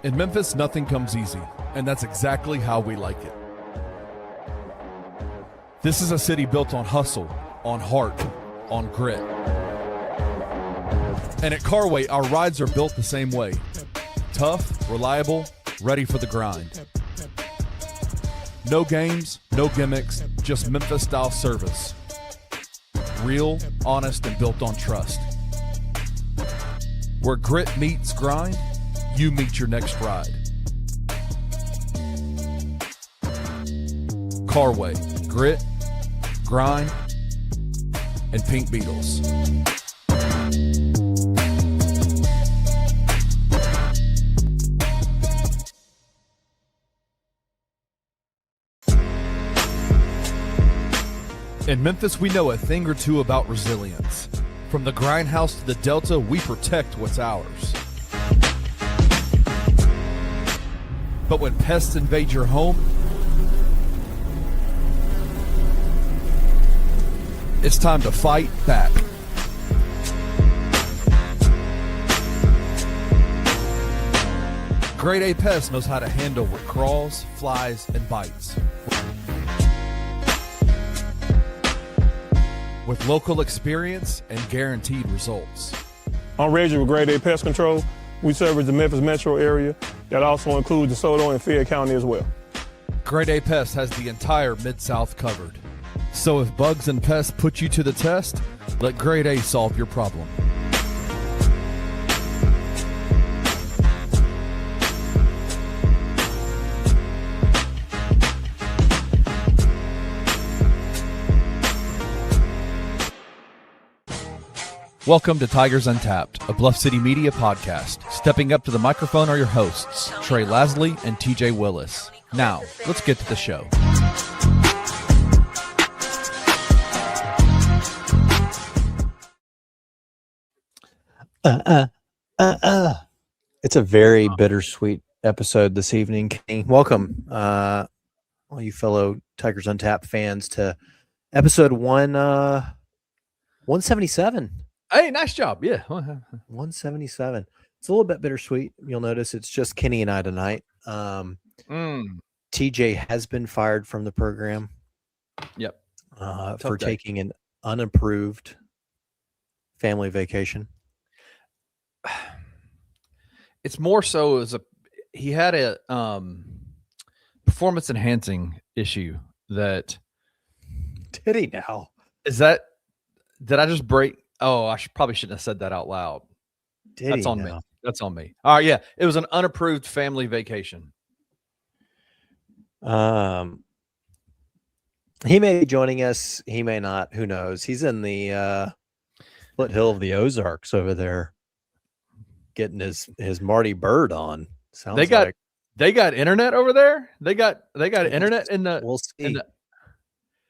In Memphis, nothing comes easy, and that's exactly how we like it. This is a city built on hustle, on heart, on grit. And at Carway, our rides are built the same way. Tough, reliable, ready for the grind. No games, no gimmicks, just Memphis-style service. Real, honest, and built on trust. Where grit meets grind, you meet your next ride. Carway, grit, grind, and Pink Beetles. In Memphis, we know a thing or two about resilience. From the grindhouse to the Delta, we protect what's ours. But when pests invade your home, it's time to fight back. Grade A Pest knows how to handle what crawls, flies, and bites. With local experience and guaranteed results. I'm Reggie with Grade A Pest Control. We service the Memphis metro area. That also includes DeSoto and Fayette County as well. Grade A Pest has the entire Mid-South covered. So if bugs and pests put you to the test, let Grade A solve your problem. Welcome to Tigers Untapped, a Bluff City media podcast. Stepping up to the microphone are your hosts, Trey Lasley and TJ Willis. Now, let's get to the show. It's a very bittersweet episode this evening. Welcome, all you fellow Tigers Untapped fans, to episode 177. Hey, nice job. Yeah. 177. It's a little bit bittersweet. You'll notice it's just Kenny and I tonight. TJ has been fired from the program. Yep. For taking an unapproved family vacation. It's more so as he had a performance enhancing issue that. Did he now? Did I just break? Oh, I probably shouldn't have said that out loud. That's on me. That's on me. All right, yeah. It was an unapproved family vacation. He may be joining us. He may not. Who knows? He's in the foothill of the Ozarks over there, getting his Marty Bird on. They got internet over there. They got internet in the. We'll see.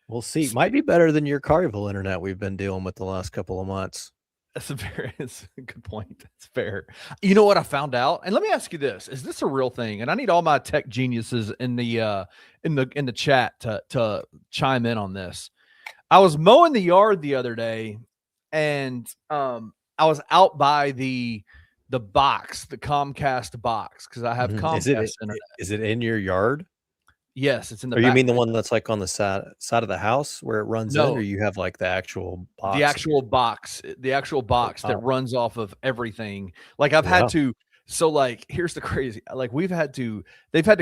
We'll see. Might be better than your Carville internet we've been dealing with the last couple of months. It's a good point. That's fair. You know what I found out? And let me ask you this: is this a real thing? And I need all my tech geniuses in the chat to chime in on this. I was mowing the yard the other day, and I was out by the box, the Comcast box, because I have Comcast internet. Is it in your yard? Yes, it's in the. Or you mean the one that's like on the side of the house where it runs in, or you have like the actual box? The actual box that runs off of everything. Like I've had to. So like, here's the crazy. Like they've had to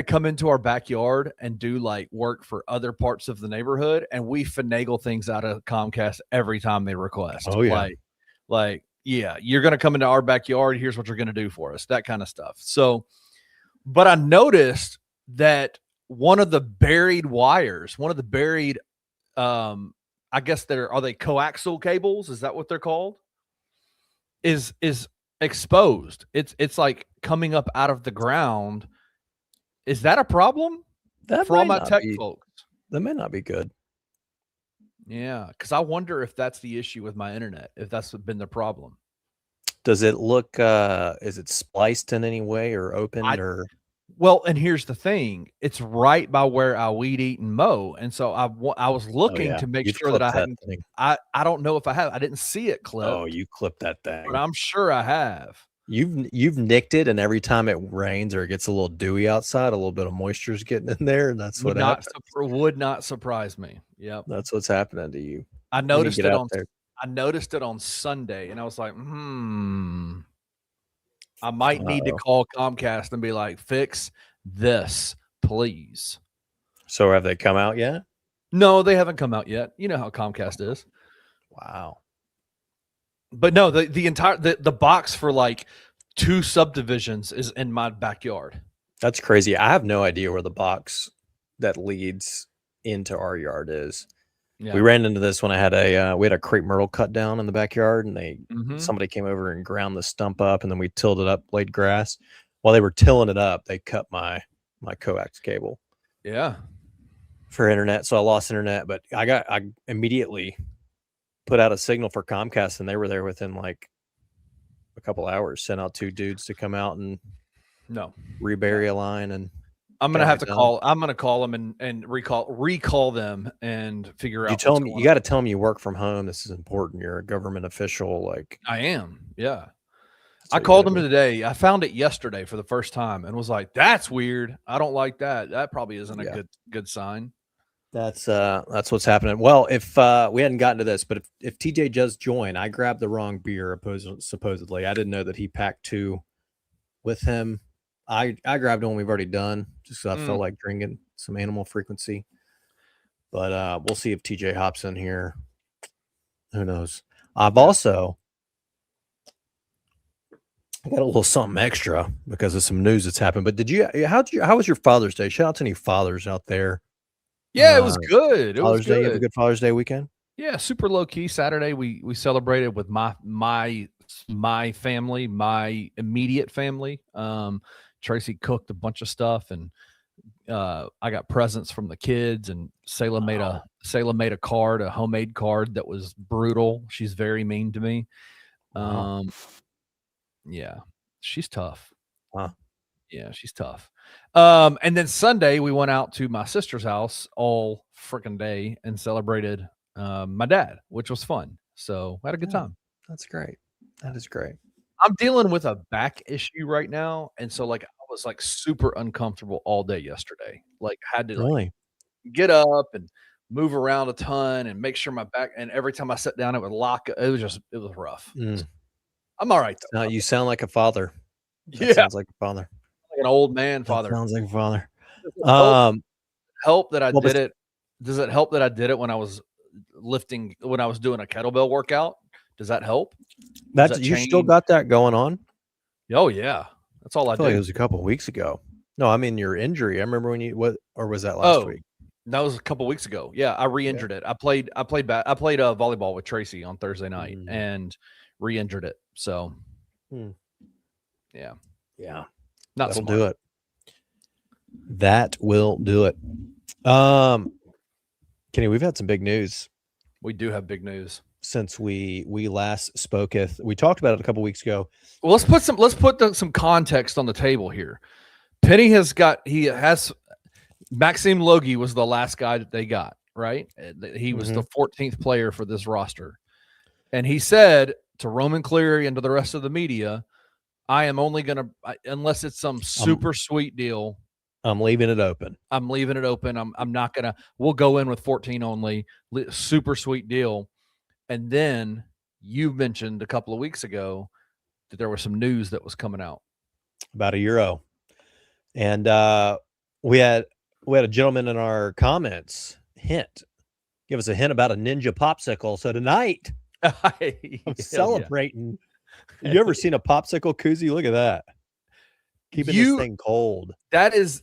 come into our backyard and do like work for other parts of the neighborhood, and we finagle things out of Comcast every time they request. Oh yeah. Like yeah, you're gonna come into our backyard. Here's what you're gonna do for us. That kind of stuff. So, but I noticed that. One of the buried wires, I guess are they coaxial cables? Is that what they're called? Is exposed. It's like coming up out of the ground. Is that a problem for all my tech folks? That may not be good. Yeah, because I wonder if that's the issue with my internet, if that's been the problem. Does it look, is it spliced in any way or open or? Well, and here's the thing. It's right by where I weed eat and mow. And so I was looking to make sure that I hadn't, I don't know if I have, I didn't see it clipped. Oh, you clipped that thing. But I'm sure I have. You've nicked it, and every time it rains or it gets a little dewy outside, a little bit of moisture is getting in there, and that's what happens. Would not surprise me. Yep. That's what's happening to you. I when you noticed get it out on there. I noticed it on Sunday, and I was like, I might need to call Comcast and be like, fix this, please. So have they come out yet? No, they haven't come out yet. You know how Comcast is. Wow. But no, the entire the box for like 2 subdivisions is in my backyard. That's crazy. I have no idea where the box that leads into our yard is. Yeah. We ran into this when I had we had a crepe myrtle cut down in the backyard, and somebody came over and ground the stump up, and then we tilled it up, laid grass. While they were tilling it up, they cut my coax cable. Yeah. For internet, so I lost internet, but I immediately put out a signal for Comcast, and they were there within like a couple hours. Sent out 2 dudes to come out and rebury a line, and I'm gonna have to call. I'm gonna call them and recall them and figure out. You tell them you got to tell them you work from home. This is important. You're a government official. Like I am. Yeah. I called them today. I found it yesterday for the first time and was like, "That's weird. I don't like that. That probably isn't a good sign." That's what's happening. Well, if we hadn't gotten to this, but if TJ does join, I grabbed the wrong beer. Supposedly, I didn't know that he packed 2 with him. I grabbed one we've already done just because I felt like drinking some Animal Frequency. But we'll see if TJ hops in here. Who knows? I got a little something extra because of some news that's happened. But how was your Father's Day? Shout out to any fathers out there. Yeah, it was good. It was good. You have a good Father's Day weekend? Yeah, super low key. Saturday we celebrated with my family, my immediate family. Tracy cooked a bunch of stuff, and I got presents from the kids, and Sayla made a card, a homemade card that was brutal. She's very mean to me. Yeah, she's tough. Huh. Yeah, she's tough. And then Sunday we went out to my sister's house all freaking day and celebrated my dad, which was fun. So I had a good time. That's great. That is great. I'm dealing with a back issue right now, and so like I was like super uncomfortable all day yesterday. Like had to like, get up and move around a ton and make sure my back. And every time I sat down, it would lock. It was rough. I'm all right though. You sound like a father. That sounds like a father. Like an old man father. Sounds like a father. Help that I did it. Does it help that I did it when I was lifting, when I was doing a kettlebell workout? Does that help? You still got that going on? Oh yeah, that's all I did. Like it was a couple of weeks ago. No, I mean your injury. I remember or was that last week? That was a couple of weeks ago. Yeah, I re-injured it. I played volleyball with Tracy on Thursday night and re-injured it. So, yeah, That'll do it. That will do it. Kenny, we've had some big news. We do have big news since we last spoketh. We talked about it a couple weeks ago. Well, let's put some context on the table here. Penny has Maxime Logie was the last guy that they got, right? He was the 14th player for this roster. And he said to Roman Cleary and to the rest of the media, I am only going to, unless it's some super sweet deal, I'm leaving it open. I'm not going to, we'll go in with 14 only, super sweet deal. And then you mentioned a couple of weeks ago that there was some news that was coming out about €1. And we had a gentleman in our comments give us a hint about a ninja popsicle. So tonight I'm celebrating. Yeah. You ever seen a popsicle koozie? Look at that. Keeping this thing cold. That is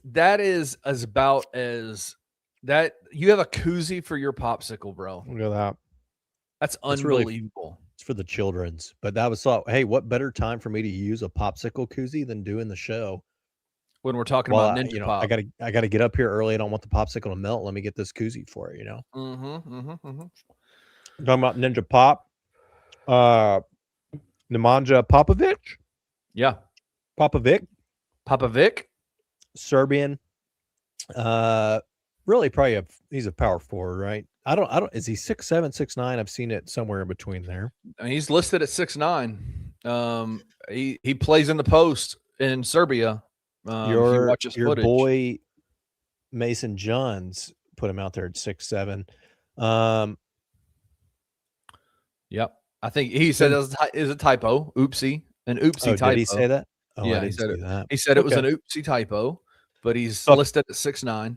as about as that. You have a koozie for your popsicle, bro. Look at that. That's unbelievable. It's for the children's, but that was thought, hey, what better time for me to use a popsicle koozie than doing the show? When we're talking about Ninja Pop. I gotta get up here early. I don't want the popsicle to melt. Let me get this koozie for it, I'm talking about Ninja Pop. Nemanja Popovic. Yeah. Popovic. Serbian. Really probably he's a power forward, right? I don't is he 6'7", 6'9"? I've seen it somewhere in between there. And he's listed at 6'9". He plays in the post in Serbia. If you watch his Your footage. boy Mason Johns put him out there at 6'7". Yep. I think he said it is a typo. Oopsie. An oopsie typo. Did he say that? Oh, Yeah, I didn't see that. He said it was an oopsie typo, but he's listed at 6'9".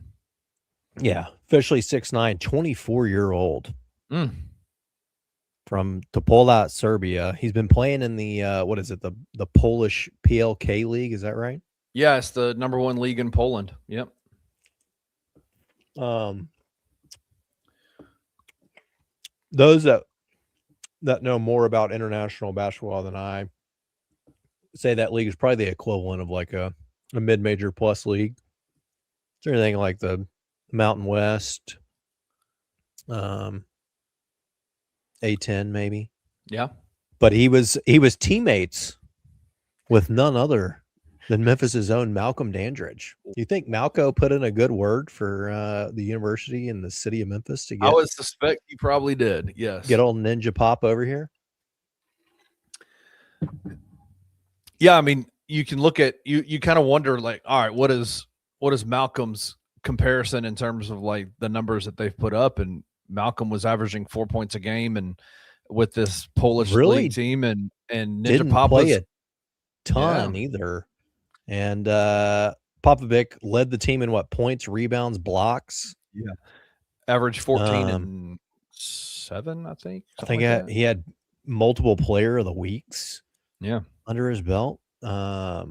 Yeah, officially 6'9", 24-year-old from Topola, Serbia. He's been playing in the what is it, the Polish PLK league? Is that right? Yeah, it's the #1 league in Poland. Yep. Those that know more about international basketball than I say that league is probably the equivalent of like a mid-major plus league. Is there anything like the Mountain West, A10 maybe? Yeah. But he was teammates with none other than Memphis's own Malcolm Dandridge. You think Malco put in a good word for the university and the city of Memphis to get? I would suspect he probably did. Yes. Get old Ninja Pop over here. Yeah, I mean, you can look at you kind of wonder like, all right, what is Malcolm's comparison in terms of like the numbers that they've put up? And Malcolm was averaging 4 points a game, and with this Polish league team, and Ninja didn't Pop play a ton either. And Popovic led the team in what, points, rebounds, blocks? Yeah, average 14 and 7, I think. I think he had multiple player of the weeks. Yeah, under his belt. I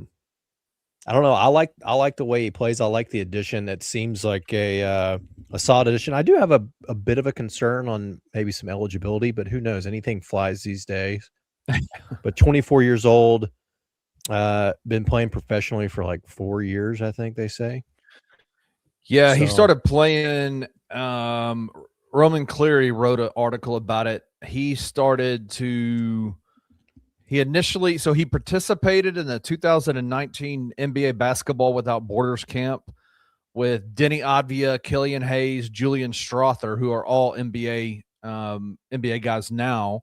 don't know. I like the way he plays. I like the addition. It seems like a solid addition. I do have a bit of a concern on maybe some eligibility, but who knows? Anything flies these days. But 24 years old, been playing professionally for like 4 years, I think they say. Yeah, he started playing. Roman Cleary wrote an article about it. He participated in the 2019 NBA Basketball Without Borders camp with Denny Advia, Killian Hayes, Julian Strother, who are all NBA guys now.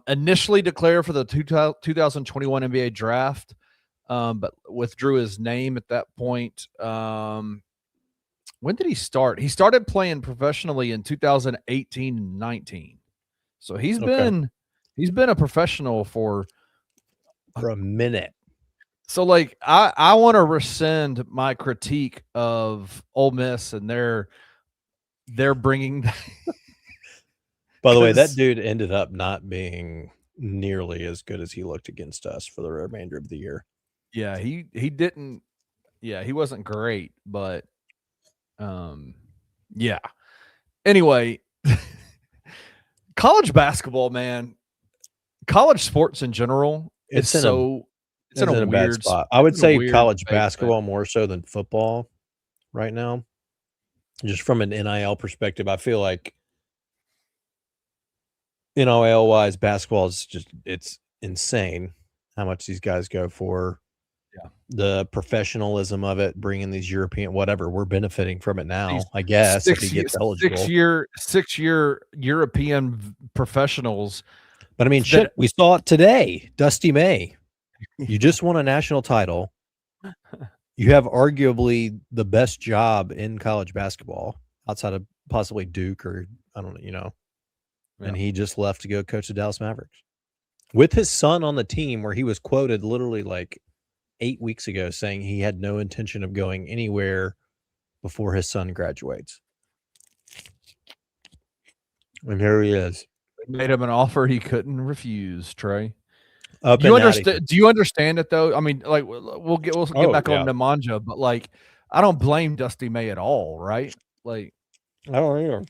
Initially declared for the 2021 NBA draft, but withdrew his name at that point. When did he start? He started playing professionally in 2018 and 19. So he's been a professional for a minute. So like I want to rescind my critique of Ole Miss and their bringing. By the way, that dude ended up not being nearly as good as he looked against us for the remainder of the year. Yeah, he didn't. Yeah, he wasn't great, but yeah. Anyway, college basketball, man. College sports in general, it's in a weird bad spot. I would say college basketball more so than football right now. Just from an NIL perspective, I feel like NIL wise, basketball is it's insane how much these guys go for. Yeah, the professionalism of it, bringing these European whatever, we're benefiting from it now, I guess. If he gets eligible, 6-year European professionals. But I mean, shit, we saw it today. Dusty May, you just won a national title. You have arguably the best job in college basketball outside of possibly Duke or I don't know, And he just left to go coach the Dallas Mavericks with his son on the team, where he was quoted literally like 8 weeks ago saying he had no intention of going anywhere before his son graduates. And here he is. They made him an offer he couldn't refuse, Trey. Do you understand it though? I mean, like we'll get back on Nemanja, but like I don't blame Dusty May at all, right? Like I don't either.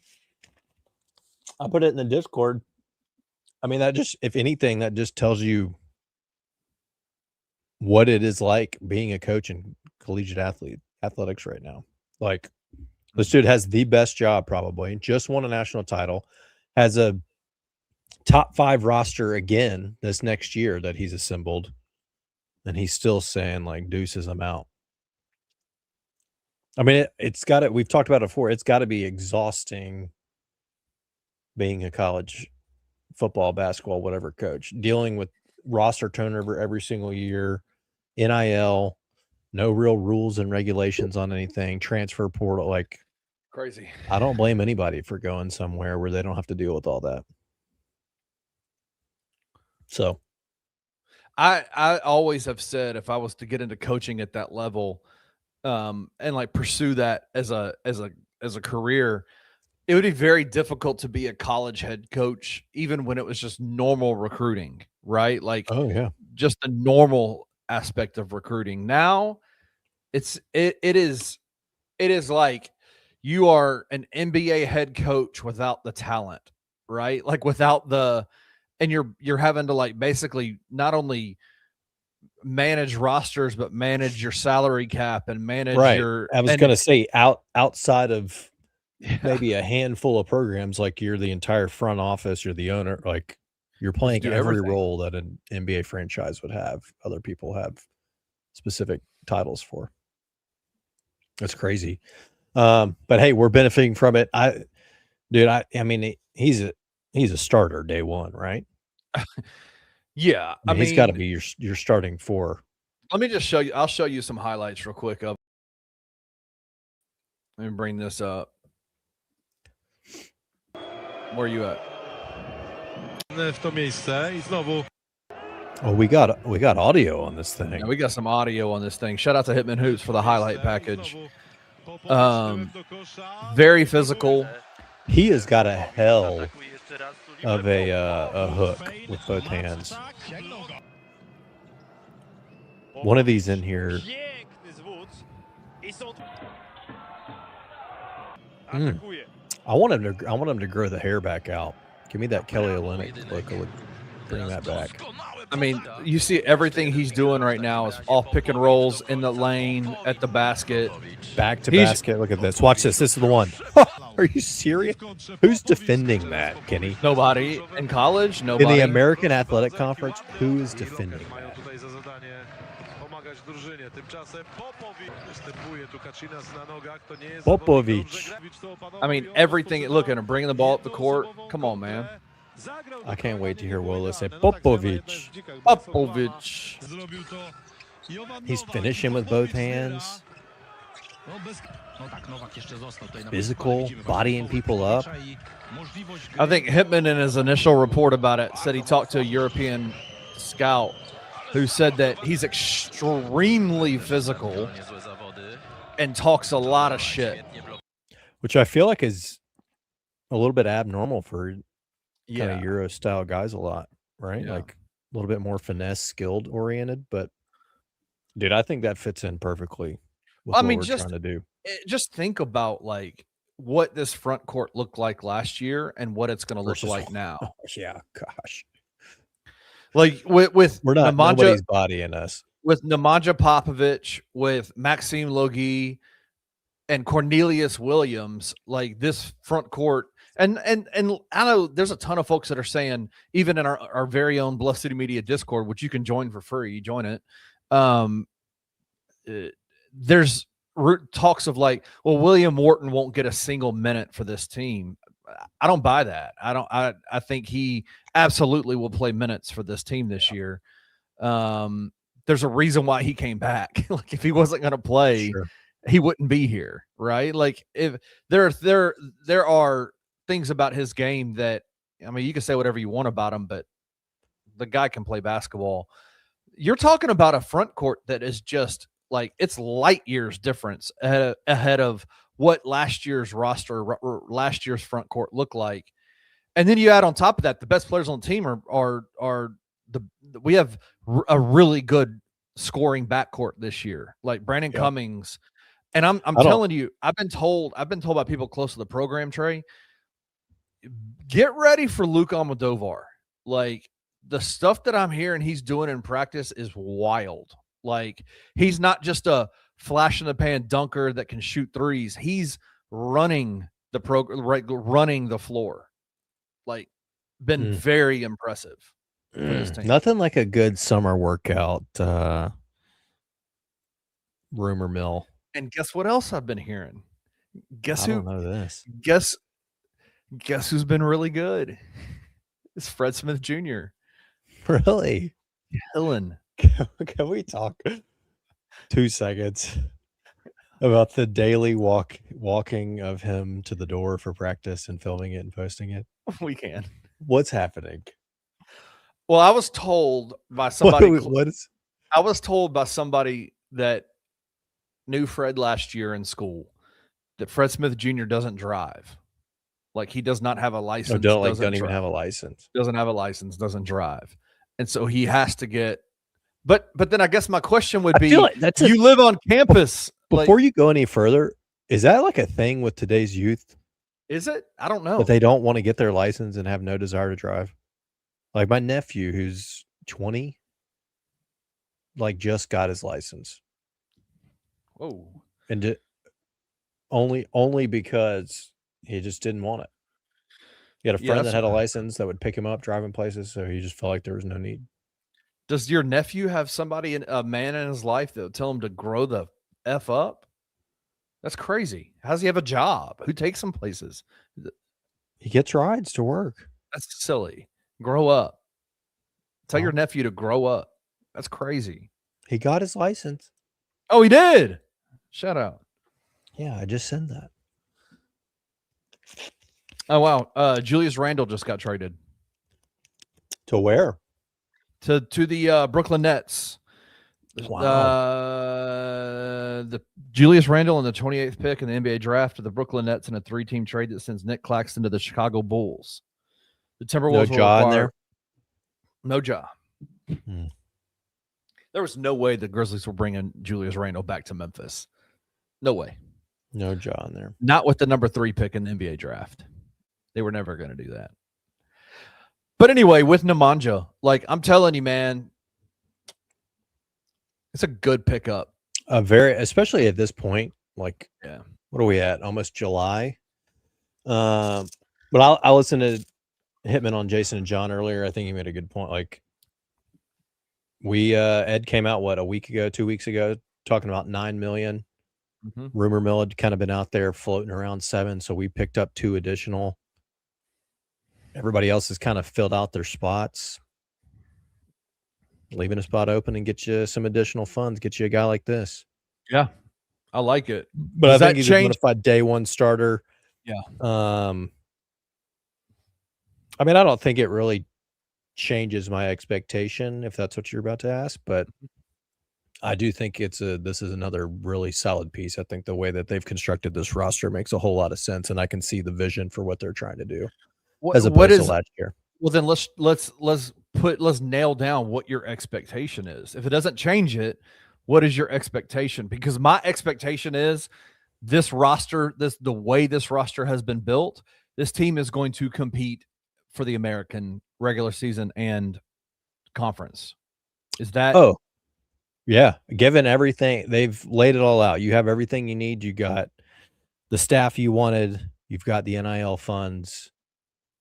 I put it in the Discord. I mean, that just, if anything, that just tells you what it is like being a coach in collegiate athletics right now. Like, this dude has the best job, probably, just won a national title, has a top 5 roster again this next year that he's assembled, and he's still saying, like, deuces, I'm out. I mean, it's got to, we've talked about it before, it's got to be exhausting being a college football, basketball, whatever coach, dealing with roster turnover every single year, NIL, no real rules and regulations on anything, transfer portal. Like, Crazy. I don't blame anybody for going somewhere where they don't have to deal with all that. So I always have said if I was to get into coaching at that level, and like pursue that as a career, it would be very difficult to be a college head coach, even when it was just normal recruiting, right? Like, oh yeah, just the normal aspect of recruiting. Now, it is like you are an NBA head coach without the talent, right? Like without and you're having to like basically not only manage rosters but manage your salary cap and manage right. your I was and going to say outside of yeah, maybe a handful of programs, like you're the entire front office, you're the owner, like you're playing do every everything. role that an NBA franchise would have. Other people have specific titles for. That's crazy. But hey, we're benefiting from it. I mean, he's a starter day one, right? Yeah, I He's got to mean, be your starting four. let me just show you. I'll show you some highlights real quick of. Let me bring this up. Where are you at? W to miejsce I znowu. Oh, we got audio on this thing. Yeah, we got some audio on this thing. Shout out to Hitman Hoops for the highlight package. Very physical. He has got a hell of a hook with both hands. One of these in here. I want him to grow the hair back out. Give me that Kelly Olynyk look. Bring that back. I mean, you see everything he's doing right now is off pick and rolls in the lane at the basket. Back to basket. Look at this. Watch this. This is the one. Are you serious? Who's defending that, Kenny? Nobody in college. Nobody in the American Athletic Conference. Who is defending that? Popovic. I mean, everything. Look at him bringing the ball up the court. Come on, man. I can't wait to hear Willa say Popovic. Popovic. He's finishing with both hands. Physical, bodying people up. I think Hitman in his initial report about it said he talked to a European scout who said that he's extremely physical and talks a lot of shit. Which I feel like is a little bit abnormal for kind of Yeah. Euro style guys a lot, right? Yeah. Like a little bit more finesse, skilled oriented. But dude, I think that fits in perfectly with I what mean, we're just trying to do. just think about like what this front court looked like last year and what it's going to look Versus- like now. Yeah, gosh. Like with We're not Nemanja, nobody's bodying us. with Nemanja Popovic, with Maxime Logie and Cornelius Williams, like this front court. And I know there's a ton of folks that are saying, even in our very own Bluff City Media Discord, which you can join for free, join it. There's talks of like, well, William Wharton won't get a single minute for this team. I don't buy that. I think he absolutely will play minutes for this team this year. There's a reason why he came back. Like if he wasn't going to play, Sure. he wouldn't be here, right? Like if there are things about his game that, I mean, you can say whatever you want about him, but the guy can play basketball. You're talking about a front court that is just like, it's light years difference ahead of what last year's roster, last year's front court looked like. And then you add on top of that, the best players on the team we have a really good scoring backcourt this year, like Brandon Cummings. And I'm telling you, I've been told by people close to the program, Trey, get ready for Luke Almodovar. Like the stuff that I'm hearing he's doing in practice is wild. Like he's not just a flash in the pan dunker that can shoot threes. He's running the program, right, running the floor. Like been very impressive for this team. Nothing like a good summer workout rumor mill. And guess what else I've been hearing? I don't know this. Guess who's been really good? It's Fred Smith Jr. Really? killing. Can we talk 2 seconds about the daily walking of him to the door for practice and filming it and posting it? We can. What's happening? Well, I was told by somebody. What is? I was told by somebody that knew Fred last year in school that Fred Smith Jr. doesn't drive. Like, he does not have a license. No, don't even have a license. Doesn't have a license, doesn't drive. And so he has to get, but then I guess my question would be, like you live on campus. Before you go any further, is that like a thing with today's youth? Is it? I don't know. That they don't want to get their license and have no desire to drive? Like my nephew, who's 20, like just got his license. Oh. And only because he just didn't want it. He had a friend that had a license that would pick him up, drive him places, so he just felt like there was no need. Does your nephew have a man in his life that would tell him to grow the F up? That's crazy. How does he have a job? Who takes him places? He gets rides to work. That's silly. Grow up. Tell your nephew to grow up. That's crazy. He got his license. Oh, he did. Shout out. Yeah, I just said that. Oh, wow. Julius Randle just got traded. To where? To the Brooklyn Nets. Wow. The Julius Randle and the 28th pick in the NBA draft to the Brooklyn Nets in a 3-team trade that sends Nick Claxton to the Chicago Bulls. The Timberwolves no jaw in there. No jaw. There was no way the Grizzlies were bringing Julius Randle back to Memphis. No way. No jaw in there. Not with the number 3 pick in the NBA draft. They were never going to do that. But anyway, with Nemanja, like I'm telling you, man, it's a good pickup. Especially at this point, like, yeah. What are we at? Almost July. But I listened to Hitman on Jason and John earlier. I think he made a good point. Like, Ed came out, a week ago, 2 weeks ago, talking about 9 million. Mm-hmm. Rumor mill had kind of been out there floating around 7. So we picked up 2 additional. Everybody else has kind of filled out their spots. Leaving a spot open and get you some additional funds, get you a guy like this. Yeah, I like it. But I think he's a bona fide day one starter. Yeah. I mean, I don't think it really changes my expectation if that's what you're about to ask, but I do think this is another really solid piece. I think the way that they've constructed this roster makes a whole lot of sense, and I can see the vision for what they're trying to do as opposed to last year. Well, then let's nail down what your expectation is. If it doesn't change it, what is your expectation? Because my expectation is this roster, the way this roster has been built, this team is going to compete for the American regular season and conference. Is that? Oh, yeah. Given everything, they've laid it all out. You have everything you need. You got the staff you wanted. You've got the NIL funds.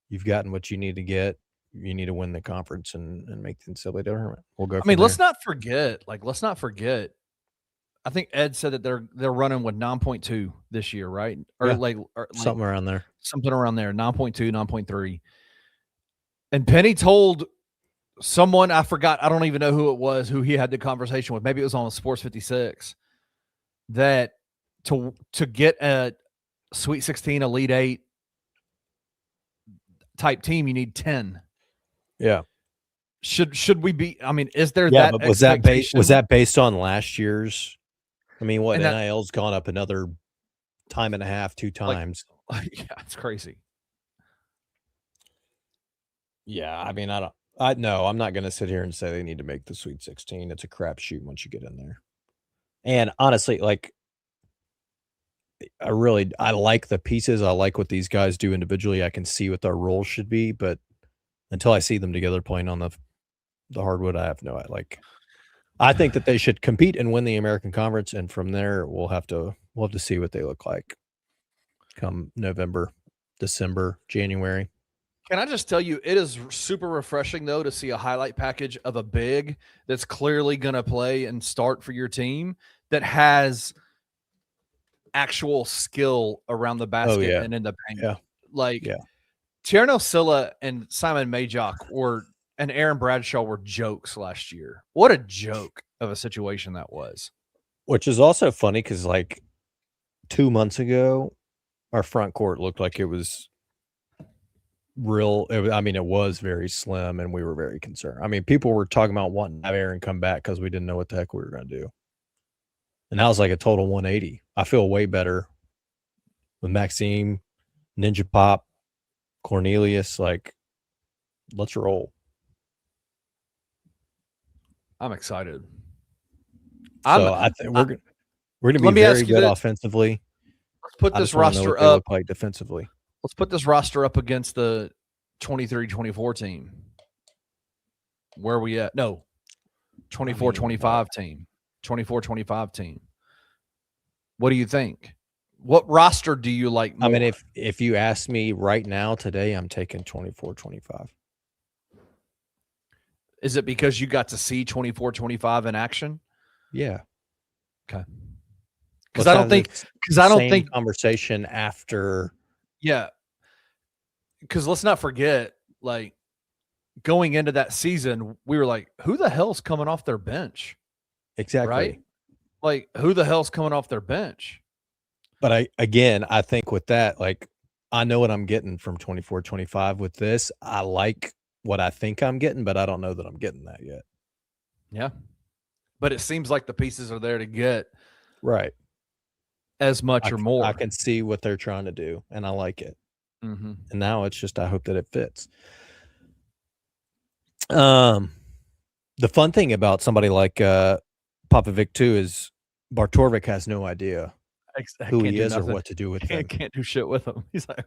You've gotten what you need to get. You need to win the conference and make the NCAA tournament. We'll go. Let's not forget. I think Ed said that they're running with 9.2 this year, right? Or something around there. Something around there. 9.2, 9.3. And Penny told someone, I forgot, I don't even know who it was, who he had the conversation with. Maybe it was on Sports 56, that to get a Sweet 16, Elite 8 type team, you need 10. Yeah. Should we be? I mean, is there that? But was that based on last year's? I mean, what NIL's gone up another time and a half, 2 times. Yeah, it's crazy. Yeah, I mean, I'm not going to sit here and say they need to make the Sweet 16. It's a crapshoot once you get in there. And honestly, like, I like the pieces. I like what these guys do individually. I can see what their roles should be, but until I see them together playing on the hardwood, I have no idea. Like, I think that they should compete and win the American Conference, and from there we'll have to see what they look like come November, December, January. Can I just tell you, it is super refreshing, though, to see a highlight package of a big that's clearly going to play and start for your team that has actual skill around the basket and in the paint. Yeah. Tierno Silla and Simon Majok were and Aaron Bradshaw were jokes last year. What a joke of a situation that was. Which is also funny because, like, 2 months ago, our front court looked like it was real. It was very slim, and we were very concerned. I mean, people were talking about wanting to have Aaron come back because we didn't know what the heck we were going to do. And that was like a total 180. I feel way better with Maxime, Ninja Pop, Cornelius. Like, let's roll. I'm excited. So I think we're going to be very good offensively. Let's put this roster up. Look like defensively. Let's put this roster up against the 23-24 team. Where are we at? No, 24-25 team. 24-25 team. What do you think? What roster do you like more? I mean, if you ask me right now today, I'm taking 24-25. Is it because you got to see 24-25 in action? Yeah. Okay. Because I don't think conversation after. Yeah. Because let's not forget, like, going into that season, we were like, who the hell's coming off their bench? Exactly. Right? Like, who the hell's coming off their bench? But I think with that, like, I know what I'm getting from 24-25 with this. I like what I think I'm getting, but I don't know that I'm getting that yet. Yeah. But it seems like the pieces are there to get right as much or more. I can see what they're trying to do, and I like it. Mm-hmm. And now it's just, I hope that it fits. The fun thing about somebody like Popovic too is Bartorvik has no idea who he is or what to do with him. Can't do shit with him. He's like,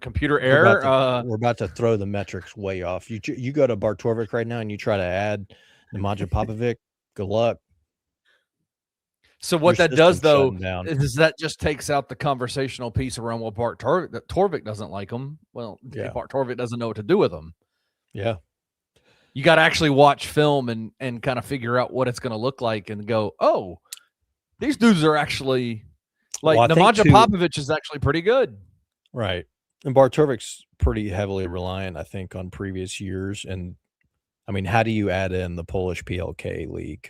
computer error. We're about to throw the metrics way off. You go to Bartorvik right now and you try to add Nemanja Popovic. Good luck. So what that does, though, is that just takes out the conversational piece around what Bart Torvik doesn't like him. Well, yeah. Bart Torvik doesn't know what to do with him. Yeah. You got to actually watch film and kind of figure out what it's going to look like and go, oh, these dudes are actually like Nemanja Popovic is actually pretty good. Right. And Bartorvik's pretty heavily reliant, I think, on previous years. And I mean, how do you add in the Polish PLK league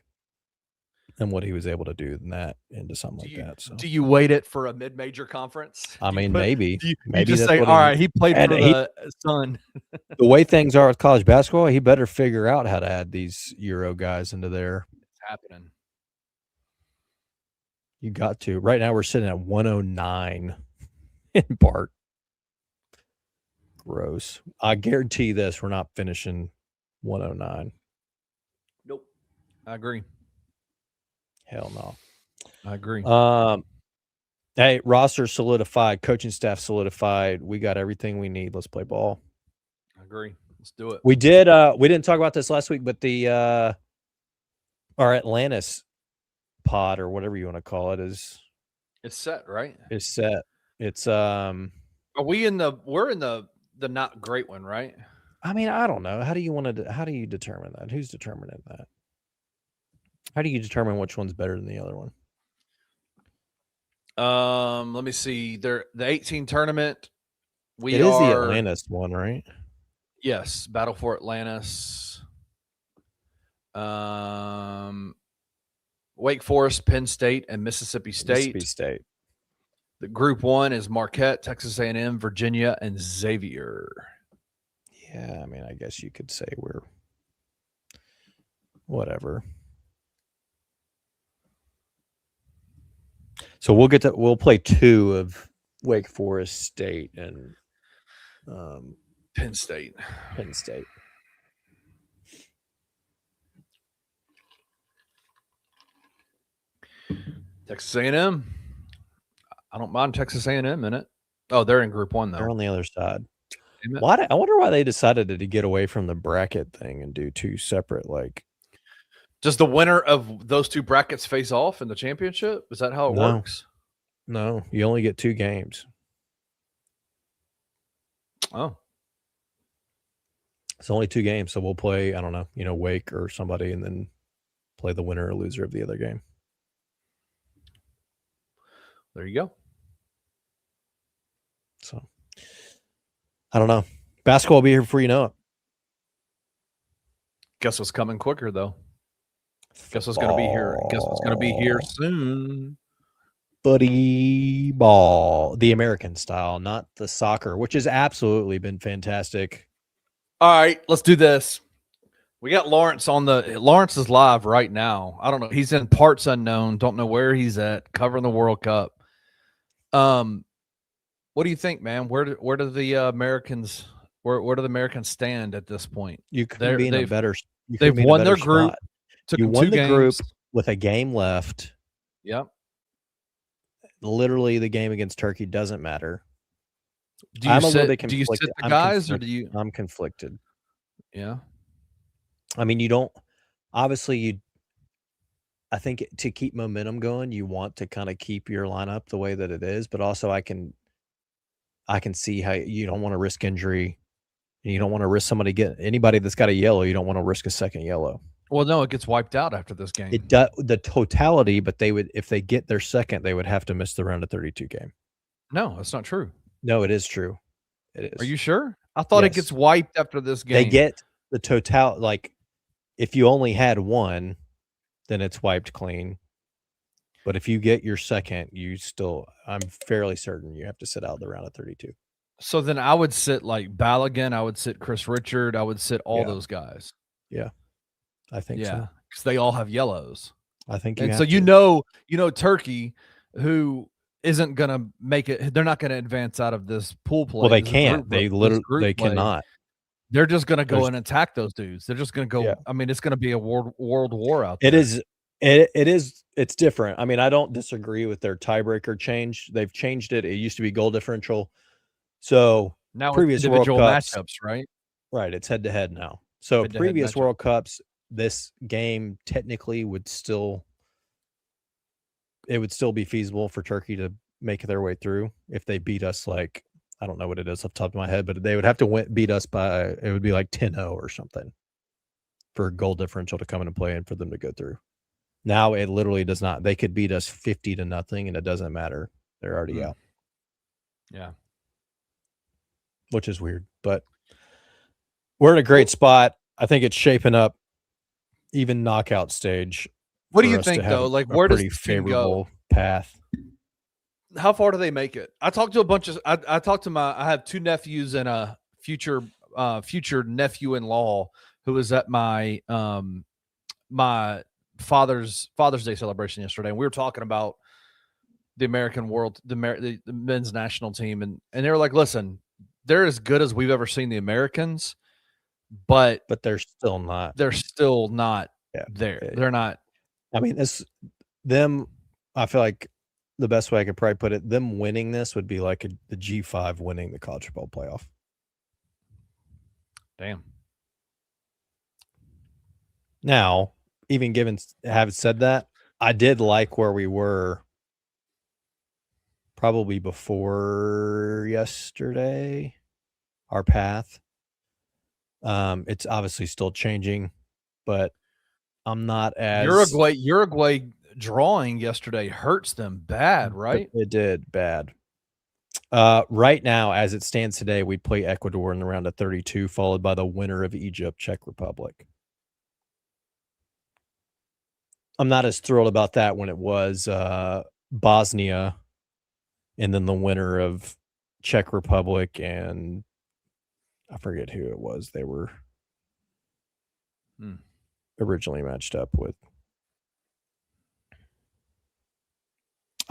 and what he was able to do in that into something like that? So do you weight it for a mid-major conference? I mean, maybe. Maybe just say, all right, he played for the Sun. The way things are with college basketball, he better figure out how to add these Euro guys into there. It's happening. You got to. Right now we're sitting at 109 in Bart. Gross. I guarantee this, we're not finishing 109. Nope. I agree. Hell no. I agree. Hey, roster solidified, coaching staff solidified. We got everything we need. Let's play ball. I agree. Let's do it. We did we didn't talk about this last week, but the our Atlantis pod or whatever you want to call it is it's set, right? It's set. It's we're in the not great one, right? I mean, I don't know. How do you determine that? Who's determining that? How do you determine which one's better than the other one? Let me see. The 18 tournament. It is the Atlantis one, right? Yes, Battle for Atlantis. Wake Forest, Penn State, and Mississippi State. The group 1 is Marquette, Texas A&M, Virginia, and Xavier. Yeah, I mean, I guess you could say we're whatever. So we'll play 2 of Wake Forest State and Penn State. Texas A&M. I don't mind Texas A&M in it. Oh, they're in group 1 though. They're on the other side. I wonder why they decided to get away from the bracket thing and do 2 separate, like. Does the winner of those 2 brackets face off in the championship? Is that how it works? No, you only get 2 games. Oh. It's only 2 games, so we'll play, I don't know, Wake or somebody, and then play the winner or loser of the other game. There you go. So, I don't know. Basketball will be here before you know it. Guess what's coming quicker though? Guess what's going to be here? Guess what's going to be here soon? Buddy ball, the American style, not the soccer, which has absolutely been fantastic. All right, let's do this. We got Lawrence on the. Lawrence is live right now. I don't know. He's in parts unknown. Don't know where he's at. Covering the World Cup. What do you think, man? Where do the Americans? Where do the Americans stand at this point? You could be in a better. They've won their group. You won the group with a game left. Yep. Literally, the game against Turkey doesn't matter. Do you sit the guys or do you? I'm conflicted. Yeah. I mean, you don't. Obviously, I think to keep momentum going, you want to kind of keep your lineup the way that it is, but also I can see how you don't want to risk injury. You don't want to risk anybody that's got a yellow. You don't want to risk a second yellow. Well, no, it gets wiped out after this game. It does the totality, but they would, if they get their second, they would have to miss the round of 32 game. No, that's not true. No, it is true. It is. Are you sure? I thought it gets wiped after this game. They get the total. Like, if you only had one, then it's wiped clean. But if you get your second, I'm fairly certain you have to sit out the round of 32. So then I would sit like Balogun. I would sit Chris Richard. I would sit all those guys. Yeah. I think so. Because they all have yellows. I think and so you know Turkey, who isn't gonna make it, they're not gonna advance out of this pool play. Well, they can't. They cannot. They're just gonna go and attack those dudes. They're just gonna go. Yeah. I mean, it's gonna be a world war out there. It's different. I mean, I don't disagree with their tiebreaker change. They've changed it. It used to be goal differential. So now previous individual World Cups, matchups, right? Right. It's head to head now. So previous World Cups, this game technically would still be feasible for Turkey to make their way through if they beat us. Like, I don't know what it is off the top of my head, but they would have to beat us by, it would be like 10-0 or something for goal differential to come into play and for them to go through. Now it literally does not. They could beat us 50-0 and it doesn't matter. They're already out. Yeah. Which is weird, but we're in a great spot. I think it's shaping up even knockout stage. What do you think though? Like, where does the team go? Path. How far do they make it? I talked to a bunch of. I talked to I have two nephews and a future nephew-in-law who was at my my Father's Day celebration yesterday, and we were talking about the the men's national team, and they were like, "Listen, they're as good as we've ever seen the Americans, but they're still not. They're still not there. They're not." I mean, I feel like the best way I could probably put it, them winning this would be like the G5 winning the college football playoff. Damn. Now, even having said that, I did like where we were probably before yesterday, our path. It's obviously still changing, but I'm not as Uruguay drawing yesterday hurts them bad, right? It did bad. Right now, as it stands today, we play Ecuador in the round of 32, followed by the winner of Egypt, Czech Republic. I'm not as thrilled about that when it was Bosnia, and then the winner of Czech Republic, and I forget who it was. They were originally matched up with.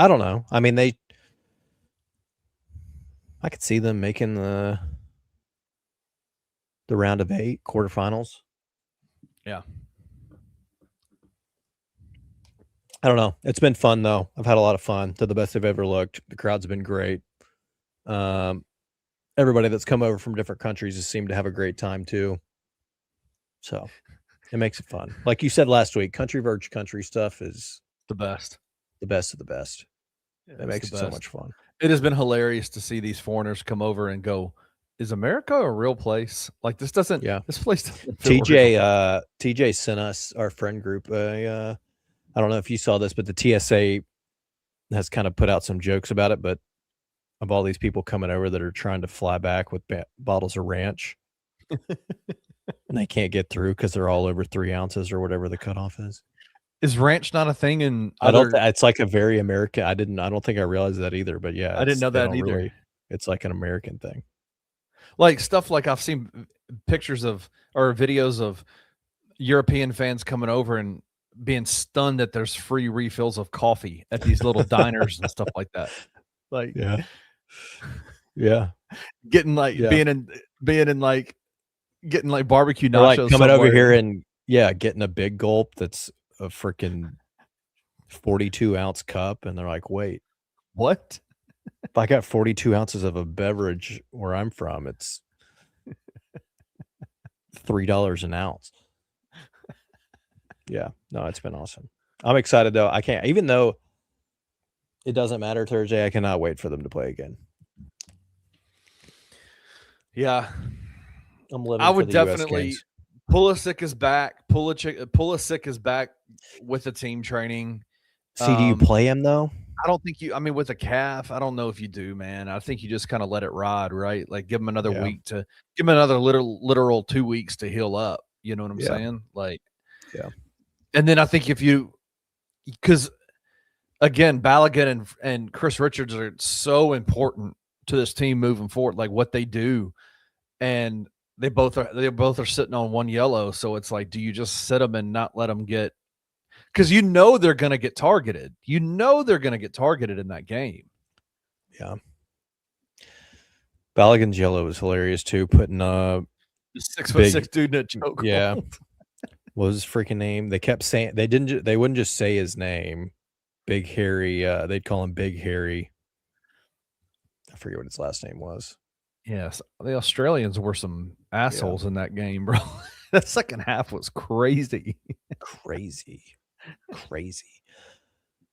I don't know. I mean, I could see them making the round of 8 quarterfinals. Yeah. I don't know. It's been fun though. I've had a lot of fun. They're the best they've ever looked. The crowd's been great. Everybody that's come over from different countries has seemed to have a great time too. So it makes it fun. Like you said last week, country versus country stuff is the best. The best of the best. It makes it so much fun. It has been hilarious to see these foreigners come over and go, is America a real place? Like this doesn't, this place doesn't feel real. TJ sent us, our friend group, I don't know if you saw this, but the TSA has kind of put out some jokes about it, but of all these people coming over that are trying to fly back with bottles of ranch. And they can't get through because they're all over 3 ounces or whatever the cutoff is. Is ranch not a thing in I don't. other? It's like a very American. I don't think I realized that either. But yeah, I didn't know they that don't either. really- it's like an American thing. Like stuff like I've seen pictures of or videos of European fans coming over and being stunned that there's free refills of coffee at these little diners and stuff like that. Like Yeah. Yeah. getting like Yeah. being in like getting like barbecue They're nachos like coming over somewhere. here and getting a big gulp that's a freaking 42-ounce cup, and they're like, wait, What? if I got 42 ounces of a beverage where I'm from, it's $3 an ounce. Yeah, no, it's been awesome. I'm excited though. I can't, even though it doesn't matter Thursday, I cannot wait for them to play again. Yeah. I'm living. I for would the US definitely games. Pulisic is back. Pulisic is back with the team training. See, do you play him though? I don't think I mean, with a calf, I don't know if you do, man. I think you just kind of let it ride, right? Like give him another week give him another literal 2 weeks to heal up. You know what I'm saying? Like, yeah. And then I think because again, Balogun and Chris Richards are so important to this team moving forward, like what they do. And they both are sitting on one yellow. So it's like, do you just sit them and not let them get, because they're going to get targeted. They're going to get targeted in that game. Yeah. Balogun's yellow was hilarious too, putting The 6'6" dude in a choke. Yeah. What was his freaking name? They kept saying they wouldn't just say his name. Big Harry, they'd call him Big Harry. I forget what his last name was. Yes, the Australians were some assholes in that game, bro. The second half was crazy. Crazy.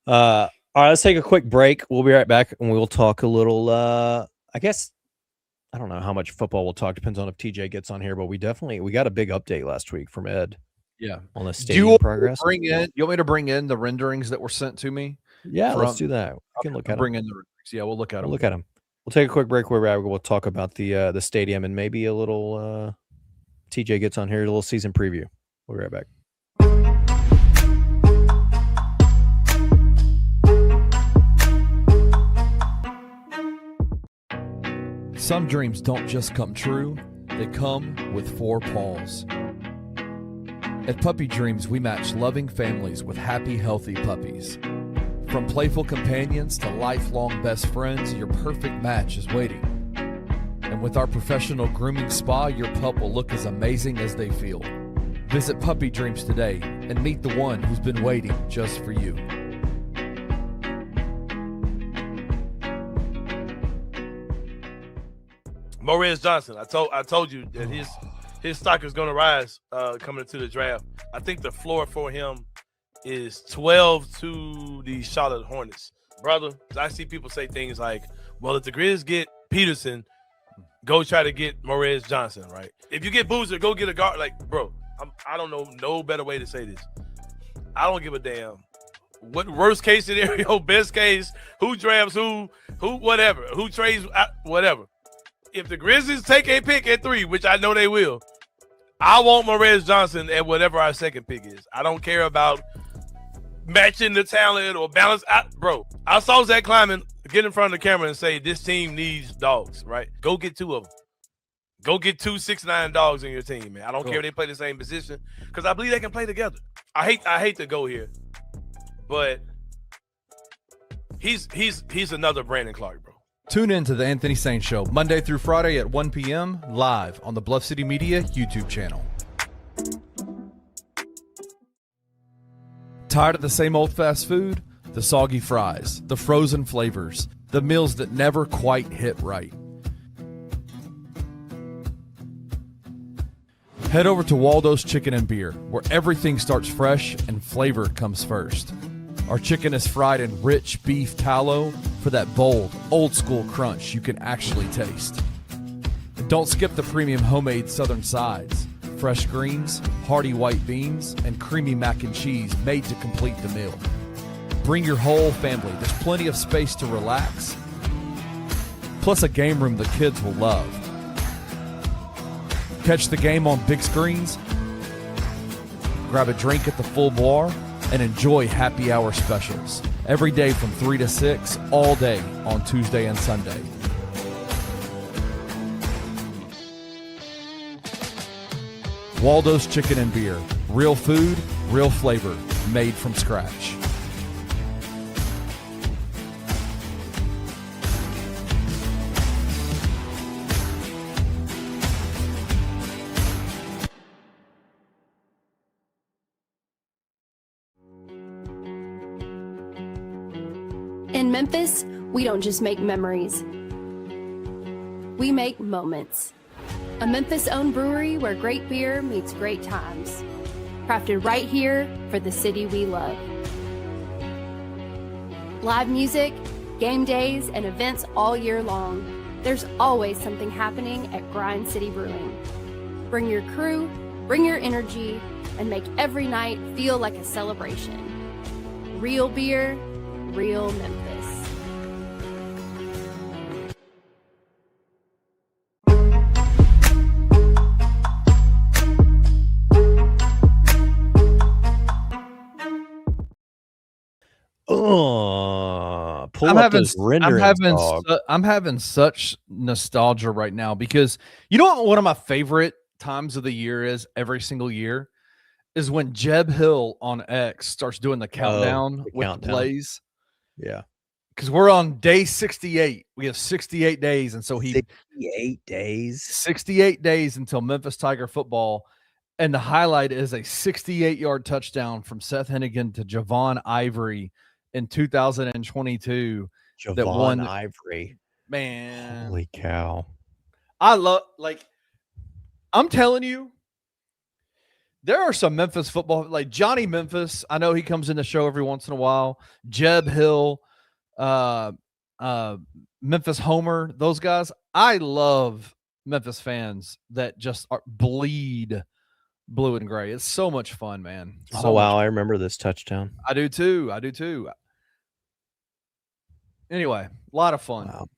All right, let's take a quick break. We'll be right back, and we'll talk a little. I guess I don't know how much football we'll talk. Depends on if TJ gets on here, but we got a big update last week from Ed. Yeah, on the Do stadium you progress. you want me to bring in the renderings that were sent to me? Yeah, let's do that. We can look at bring them. in the renderings. Yeah, we'll look at them. We'll look at them. We'll take a quick break. We'll talk about the stadium and maybe a little. TJ gets on here, a little season preview. We'll be right back. Some dreams don't just come true, they come with 4 paws. At Puppy Dreams, we match loving families with happy, healthy puppies. From playful companions to lifelong best friends, your perfect match is waiting. And with our professional grooming spa, your pup will look as amazing as they feel. Visit Puppy Dreams today and meet the one who's been waiting just for you. Morez Johnson. I told you that his stock is going to rise coming into the draft. I think the floor for him is 12 to the Charlotte Hornets. Brother, I see people say things like, well, if the Grizz get Peterson, go try to get Morez Johnson, right? If you get Boozer, go get a guard. Like, bro, I don't know no better way to say this. I don't give a damn. What worst case scenario, best case, who drafts who whatever, who trades, whatever. If the Grizzlies take a pick at 3, which I know they will, I want Morez Johnson at whatever our second pick is. I don't care about matching the talent or balance. Bro, I saw Zach Kleiman get in front of the camera and say, this team needs dogs, right? Go get 2 of them. Go get 2 6'9" dogs in your team, man. I don't care if they play the same position because I believe they can play together. I hate to go here, but he's another Brandon Clark, bro. Tune in to the Anthony Sain Show, Monday through Friday at 1 p.m. live on the Bluff City Media YouTube channel. Tired of the same old fast food? The soggy fries, the frozen flavors, the meals that never quite hit right. Head over to Waldo's Chicken and Beer, where everything starts fresh and flavor comes first. Our chicken is fried in rich beef tallow for that bold, old-school crunch you can actually taste. And don't skip the premium homemade southern sides, fresh greens, hearty white beans, and creamy mac and cheese made to complete the meal. Bring your whole family. There's plenty of space to relax, plus a game room the kids will love. Catch the game on big screens, grab a drink at the Full Bar, and enjoy happy hour specials every day from 3 to 6, all day on Tuesday and Sunday. Waldo's Chicken and Beer. Real food, real flavor, made from scratch. In Memphis, we don't just make memories. We make moments. A Memphis-owned brewery where great beer meets great times. Crafted right here for the city we love. Live music, game days, and events all year long. There's always something happening at Grind City Brewing. Bring your crew, bring your energy, and make every night feel like a celebration. Real beer, real Memphis. Pull up those renderings, dog. I'm having such nostalgia right now because you know what one of my favorite times of the year is every single year is when Jeb Hill on X starts doing the countdown with the plays. Yeah. Because we're on day 68. We have 68 days. And so 68 days. 68 days until Memphis Tiger football. And the highlight is a 68-yard touchdown from Seth Hennigan to Javon Ivory in 2022. Javon Ivory. Man. Holy cow. I'm telling you, there are some Memphis football, like Johnny Memphis. I know he comes in the show every once in a while. Jeb Hill, Memphis Homer, those guys. I love Memphis fans that just bleed blue and gray. It's so much fun, man. Oh, wow. I remember this touchdown. I do too. Anyway, a lot of fun. Wow.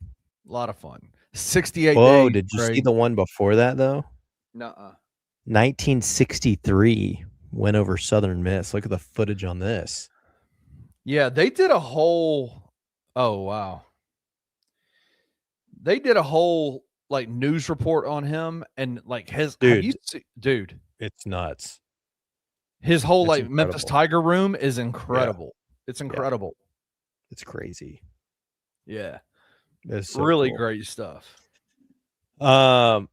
A lot of fun. 68 Whoa, days. did you see the one before that, though? Nuh-uh. 1963 went over Southern Miss. Look at the footage on this. Yeah, they did a whole – oh, wow. They did a whole, like, news report on him and, like, his – dude. It's nuts. His whole, it's like, incredible. Memphis Tiger room is incredible. Yeah. It's incredible. Yeah. It's crazy. Yeah. It's so really cool. Great stuff. What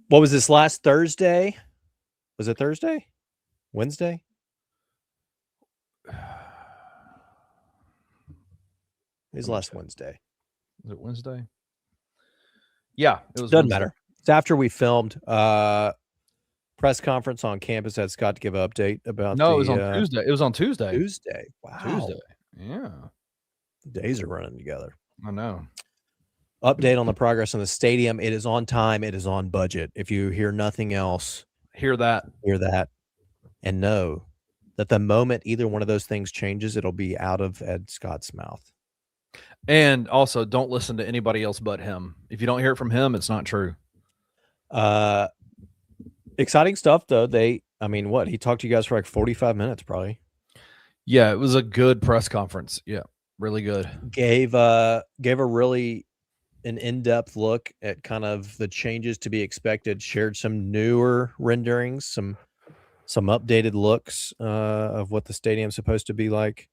was this last Thursday? Was it Thursday? Wednesday? It was last Wednesday. Was it Wednesday? Yeah, it was. Doesn't matter. It's after we filmed. Press conference on campus had Scott to give an update about. No, it was on Tuesday. It was on Tuesday. Tuesday. Wow. Tuesday. Yeah. Days are running together. I know. Update on the progress in the stadium. It is on time. It is on budget. If you hear nothing else, hear that, and know that the moment either one of those things changes, it'll be out of Ed Scott's mouth. And also, don't listen to anybody else but him. If you don't hear it from him, it's not true. Exciting stuff, though. He talked to you guys for like 45 minutes, probably. Yeah, it was a good press conference. Yeah, really good. Gave a really an in-depth look at kind of the changes to be expected. Shared some newer renderings, some updated looks of what the stadium's supposed to be like.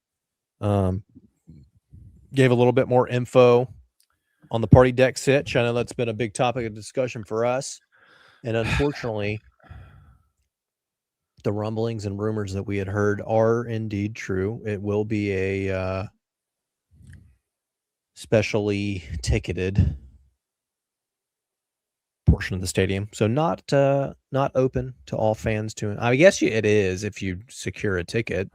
Gave a little bit more info on the party deck sitch. I know that's been a big topic of discussion for us. And unfortunately, the rumblings and rumors that we had heard are indeed true. It will be a specially ticketed portion of the stadium. So not open to all fans I guess it is if you secure a ticket.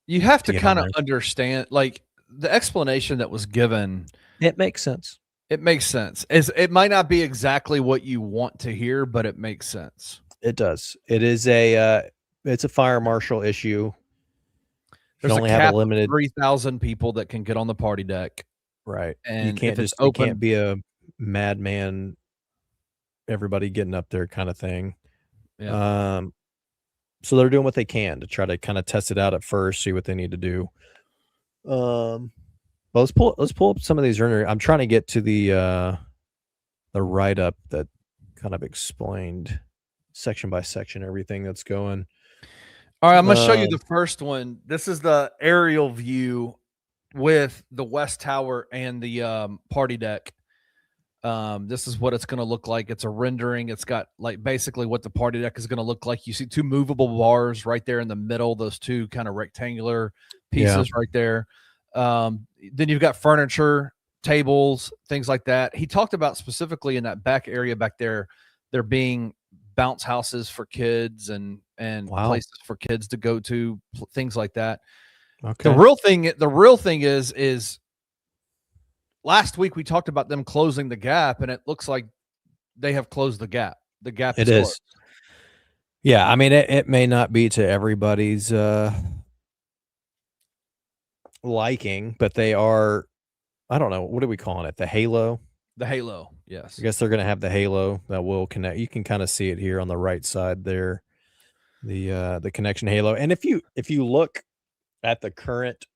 You have to kind of understand, like, the explanation that was given. It makes sense. It makes sense. It might not be exactly what you want to hear, but it makes sense. It does. It is it's a fire marshal issue. There's only a cap have a limited 3,000 people that can get on the party deck. Right. And you can't be a madman everybody getting up there kind of thing. Yeah. So they're doing what they can to try to kind of test it out at first, see what they need to do. Well, let's pull up some of these renderings. I'm trying to get to the write up that kind of explained section by section everything that's going. All right, I'm gonna show you the first one. This is the aerial view with the West Tower and the party deck. This is what it's gonna look like. It's a rendering. It's got like basically what the party deck is gonna look like. You see two movable bars right there in the middle, those two kind of rectangular pieces right there. Then you've got furniture, tables, things like that. He talked about specifically in that back area back there being bounce houses for kids and places for kids to go to, things like that. Okay. The real thing is last week we talked about them closing the gap, and it looks like they have closed the gap. The gap is closed. Yeah, I mean it may not be to everybody's liking, but they are, I don't know, what are we calling it? The halo? The halo, yes. I guess they're going to have the halo that will connect. You can kind of see it here on the right side there, the connection halo. And if you look at the current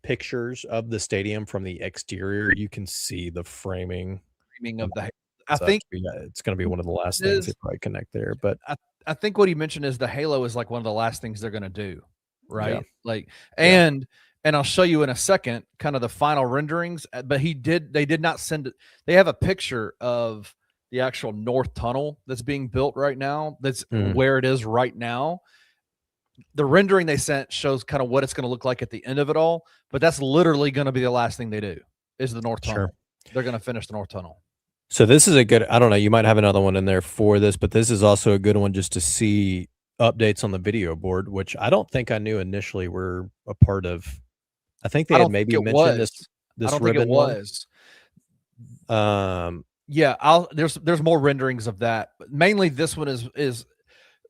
pictures of the stadium from the exterior, you can see the framing of the. I think it's going to be one of the last things they probably connect there. But I think what he mentioned is the halo is like one of the last things they're going to do, right? Yeah. Like and I'll show you in a second kind of the final renderings, but they did not send it. They have a picture of the actual north tunnel that's being built right now. That's where it is right now. The rendering they sent shows kind of what it's going to look like at the end of it all, but that's literally going to be the last thing they do is the north tunnel. They're going to finish the north tunnel. So this is a good, I don't know, you might have another one in there for this, but this is also a good one just to see updates on the video board, which I don't think I knew initially were a part of. I think they had maybe mentioned this I don't think it was. Yeah, there's more renderings of that. But mainly this one is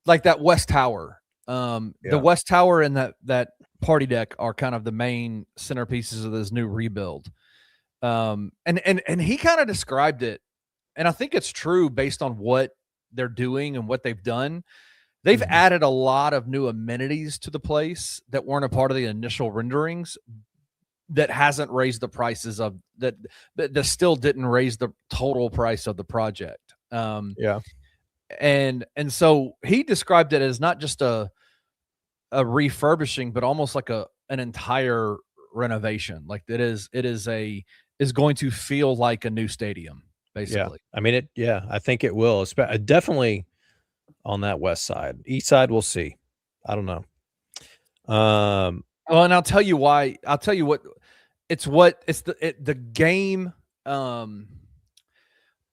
like that West Tower. The West Tower and that party deck are kind of the main centerpieces of this new rebuild. And he kind of described it, and I think it's true based on what they're doing and what they've done. They've added a lot of new amenities to the place that weren't a part of the initial renderings, that hasn't raised the prices of that still didn't raise the total price of the project. And so he described it as not just a refurbishing, but almost like an entire renovation. Like it is going to feel like a new stadium, basically. I mean I think it will. Definitely on that west side. East side, we'll see. I don't know. Well, and I'll tell you why. I'll tell you what. It's the game.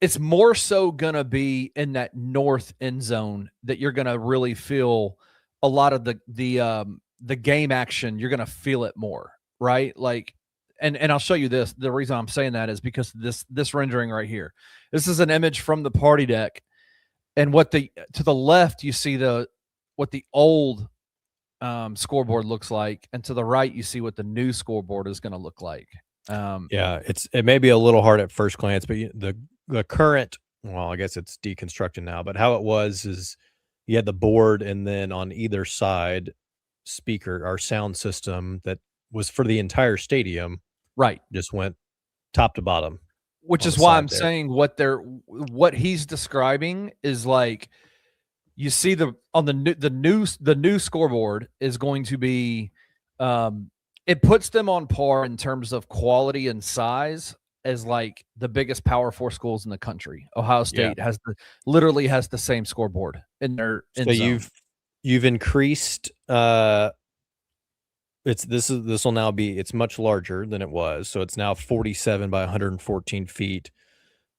It's more so gonna be in that north end zone that you're gonna really feel a lot of the game action. You're gonna feel it more, right? Like, and I'll show you this. The reason I'm saying that is because this rendering right here. This is an image from the party deck, and to the left you see what the old scoreboard looks like, and to the right you see what the new scoreboard is going to look like. It may be a little hard at first glance, but the current, well, I guess it's deconstructed now, but how it was is you had the board, and then on either side speaker or sound system that was for the entire stadium, right, just went top to bottom, which is why I'm saying what he's describing is like, you see the new scoreboard is going to be, it puts them on par in terms of quality and size as like the biggest Power 4 schools in the country. Ohio State literally has the same scoreboard in their end zone. You've increased. This will now be, it's much larger than it was, so it's now 47 by 114 feet.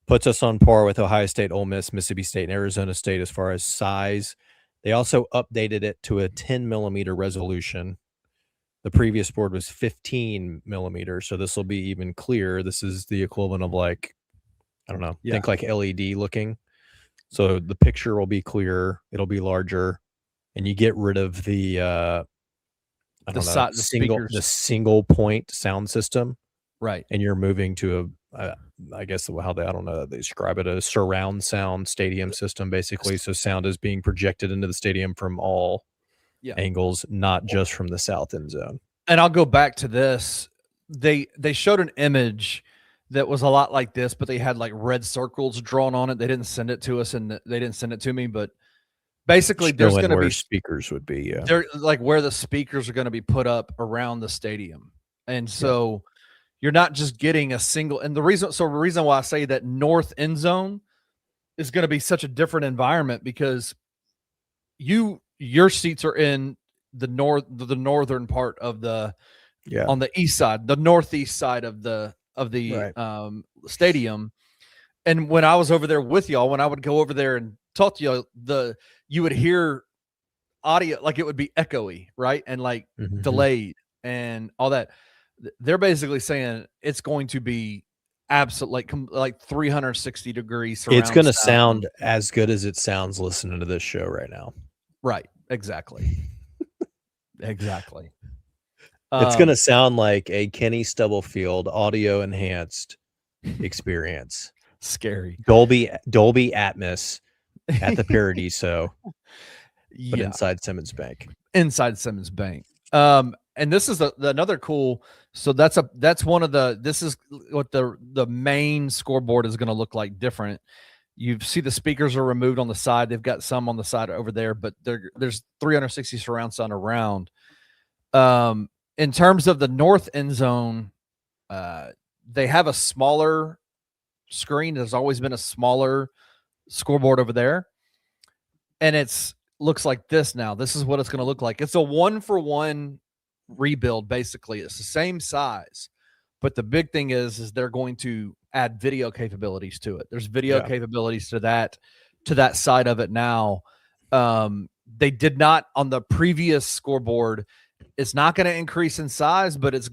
Puts us on par with Ohio State, Ole Miss, Mississippi State, and Arizona State as far as size. They also updated it to a 10 millimeter resolution. The previous board was 15 millimeters, so this will be even clearer. This is the equivalent of like, I don't know, think like LED looking. So the picture will be clearer. It'll be larger, and you get rid of the single point sound system, right? And you're moving to I guess how they, I don't know how they describe it, a surround sound stadium system, basically. So sound is being projected into the stadium from all angles, not just from the south end zone. And I'll go back to this. They showed an image that was a lot like this, but they had like red circles drawn on it. They didn't send it to us, and they didn't send it to me, but basically there's going to be speakers would be, they're like where the speakers are going to be put up around the stadium. And so you're not just getting a single, and the reason why I say that north end zone is going to be such a different environment, because your seats are in the northern part of the on the east side, the northeast side of the stadium. And when I was over there with y'all, when I would go over there and talk to y'all, you would hear audio, like it would be echoey, right? And like delayed and all that. They're basically saying it's going to be absolute, like 360 degrees. It's going to sound as good as it sounds listening to this show right now. Right. Exactly. Exactly. It's going to sound like a Kenny Stubblefield audio enhanced experience. Scary. Dolby Atmos at the Paradiso, but inside Simmons Bank. Inside Simmons Bank. And this is another cool. So this is what the main scoreboard is going to look like different. You see the speakers are removed on the side. They've got some on the side over there, but there's 360 surround sound around. In terms of the north end zone, they have a smaller screen. There's always been a smaller scoreboard over there. And looks like this now. This is what it's going to look like. It's a 1-for-1 rebuild, basically. It's the same size. But the big thing is they're going to add video capabilities to it. There's video capabilities to that side of it now. They did not on the previous scoreboard. It's not going to increase in size, but there's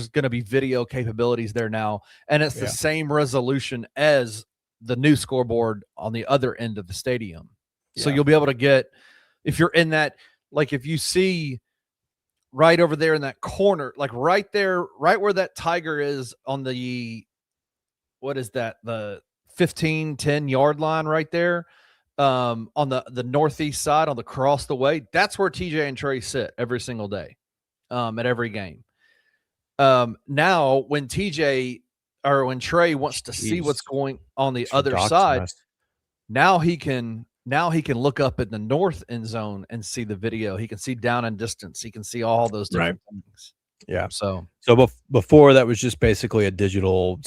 going to be video capabilities there now, and it's the same resolution as the new scoreboard on the other end of the stadium. So you'll be able to get, if you're in that, like if you see right over there in that corner, like right there, right where that Tiger is on the, what is that? The 10 yard line right there. On the northeast side, on the cross the way, that's where TJ and Trey sit every single day, at every game. Now when Trey wants to see what's going on the other side, now he can look up at the north end zone and see the video. He can see down and distance. He can see all those different things. Yeah. So before that was just basically a digital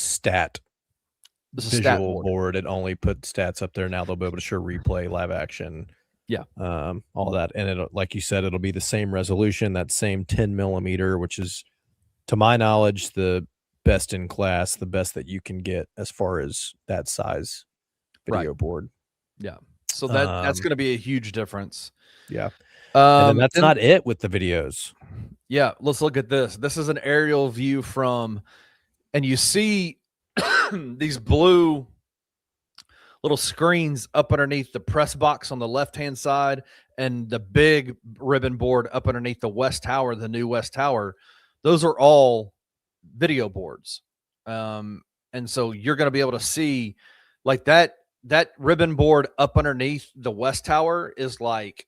visual board. board. It only put stats up there. Now they'll be able to show replay, live action, all that. And it, like you said, it'll be the same resolution, that same 10 millimeter, which is, to my knowledge, the best in class, the best that you can get as far as that size video board. Yeah. So that's going to be a huge difference. Yeah. And that's not it with the videos. Yeah. Let's look at this. This is an aerial view and you see these blue little screens up underneath the press box on the left-hand side and the big ribbon board up underneath the West Tower, the new West Tower. Those are all video boards. And so you're going to be able to see like that ribbon board up underneath the West Tower is like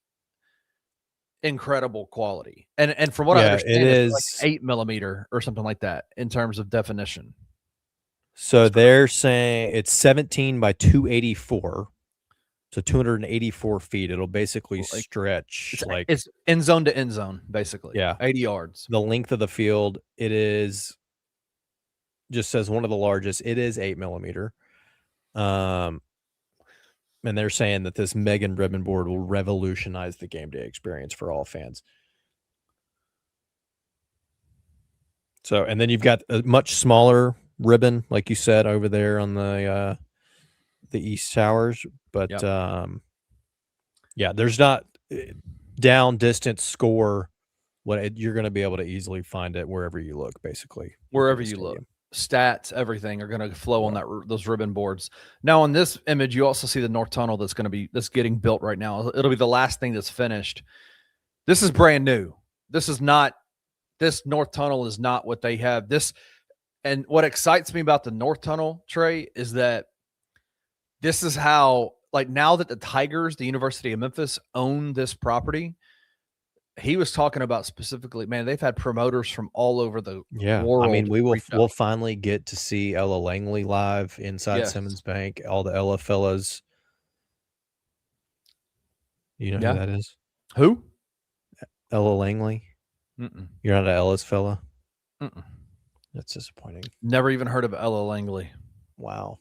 incredible quality. And from what I understand, it's like 8 millimeter or something like that in terms of definition. So they're saying it's 17 by 284. So 284 feet. It'll basically stretch it's end zone to end zone, basically. Yeah. 80 yards. The length of the field, just says one of the largest. It is 8 millimeter. And they're saying that this Megan ribbon board will revolutionize the game day experience for all fans. So, and then you've got a much smaller ribbon, like you said, over there on the East Towers. But there's not down, distance, score. You're going to be able to easily find it wherever you look, basically. Wherever you look. Stats, everything are going to flow on those ribbon boards. Now, on this image, you also see the North Tunnel that's getting built right now. It'll be the last thing that's finished. This is brand new. This North Tunnel is not what they have. And what excites me about the North Tunnel, Trey, is that this is how, like, now that the Tigers, the University of Memphis, own this property, he was talking about specifically, man, they've had promoters from all over the world. I mean, reach we'll out. finally get to see Ella Langley live inside Yes. Simmons Bank. All the Ella fellas. You know Yeah. who that is? Who? Ella Langley. Mm-mm. You're not an Ella's fella. Mm-mm. That's disappointing. Never even heard of Ella Langley. Wow.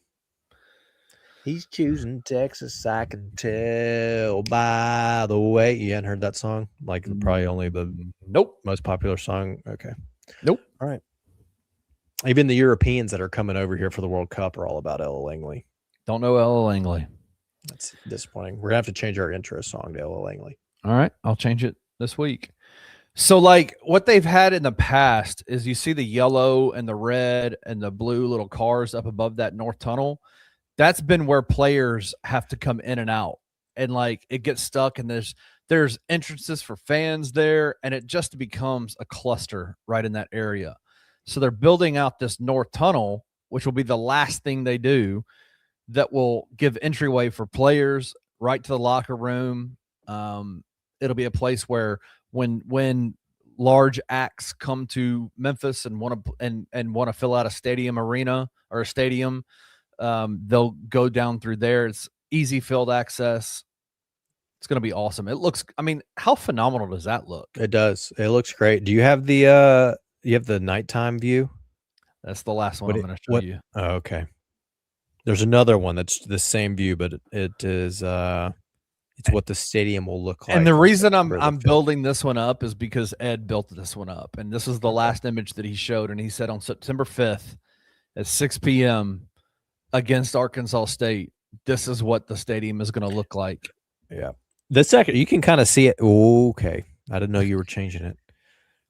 He's choosing Texas, I can tell by the way. You hadn't heard that song? Like probably only the Nope. most popular song. Okay. Nope. All right. Even the Europeans that are coming over here for the World Cup are all about Ella Langley. Don't know Ella Langley. That's disappointing. We're gonna have to change our intro song to Ella Langley. All right. I'll change it this week. So, like, what they've had in the past is you see the yellow and the red and the blue little cars up above that North Tunnel. That's been where players have to come in and out, and like it gets stuck, and there's entrances for fans there, and it just becomes a cluster right in that area. So they're building out this North Tunnel, which will be the last thing they do, that will give entryway for players right to the locker room. It'll be a place where when large acts come to Memphis and want to fill out a stadium arena or a stadium, they'll go down through there. It's easy field access. It's going to be awesome. It looks, I mean, how phenomenal does that look? It does. It looks great. Do you have the nighttime view? That's the last one I'm going to show you. Oh, okay. There's another one that's the same view, but it is it's what the stadium will look like. And the reason I'm building this one up is because Ed built this one up, and this is the last image that he showed, and he said on September 5th at 6 p.m. against Arkansas State, this is what the stadium is going to look like. Yeah. The second, you can kind of see it. Okay. I didn't know you were changing it.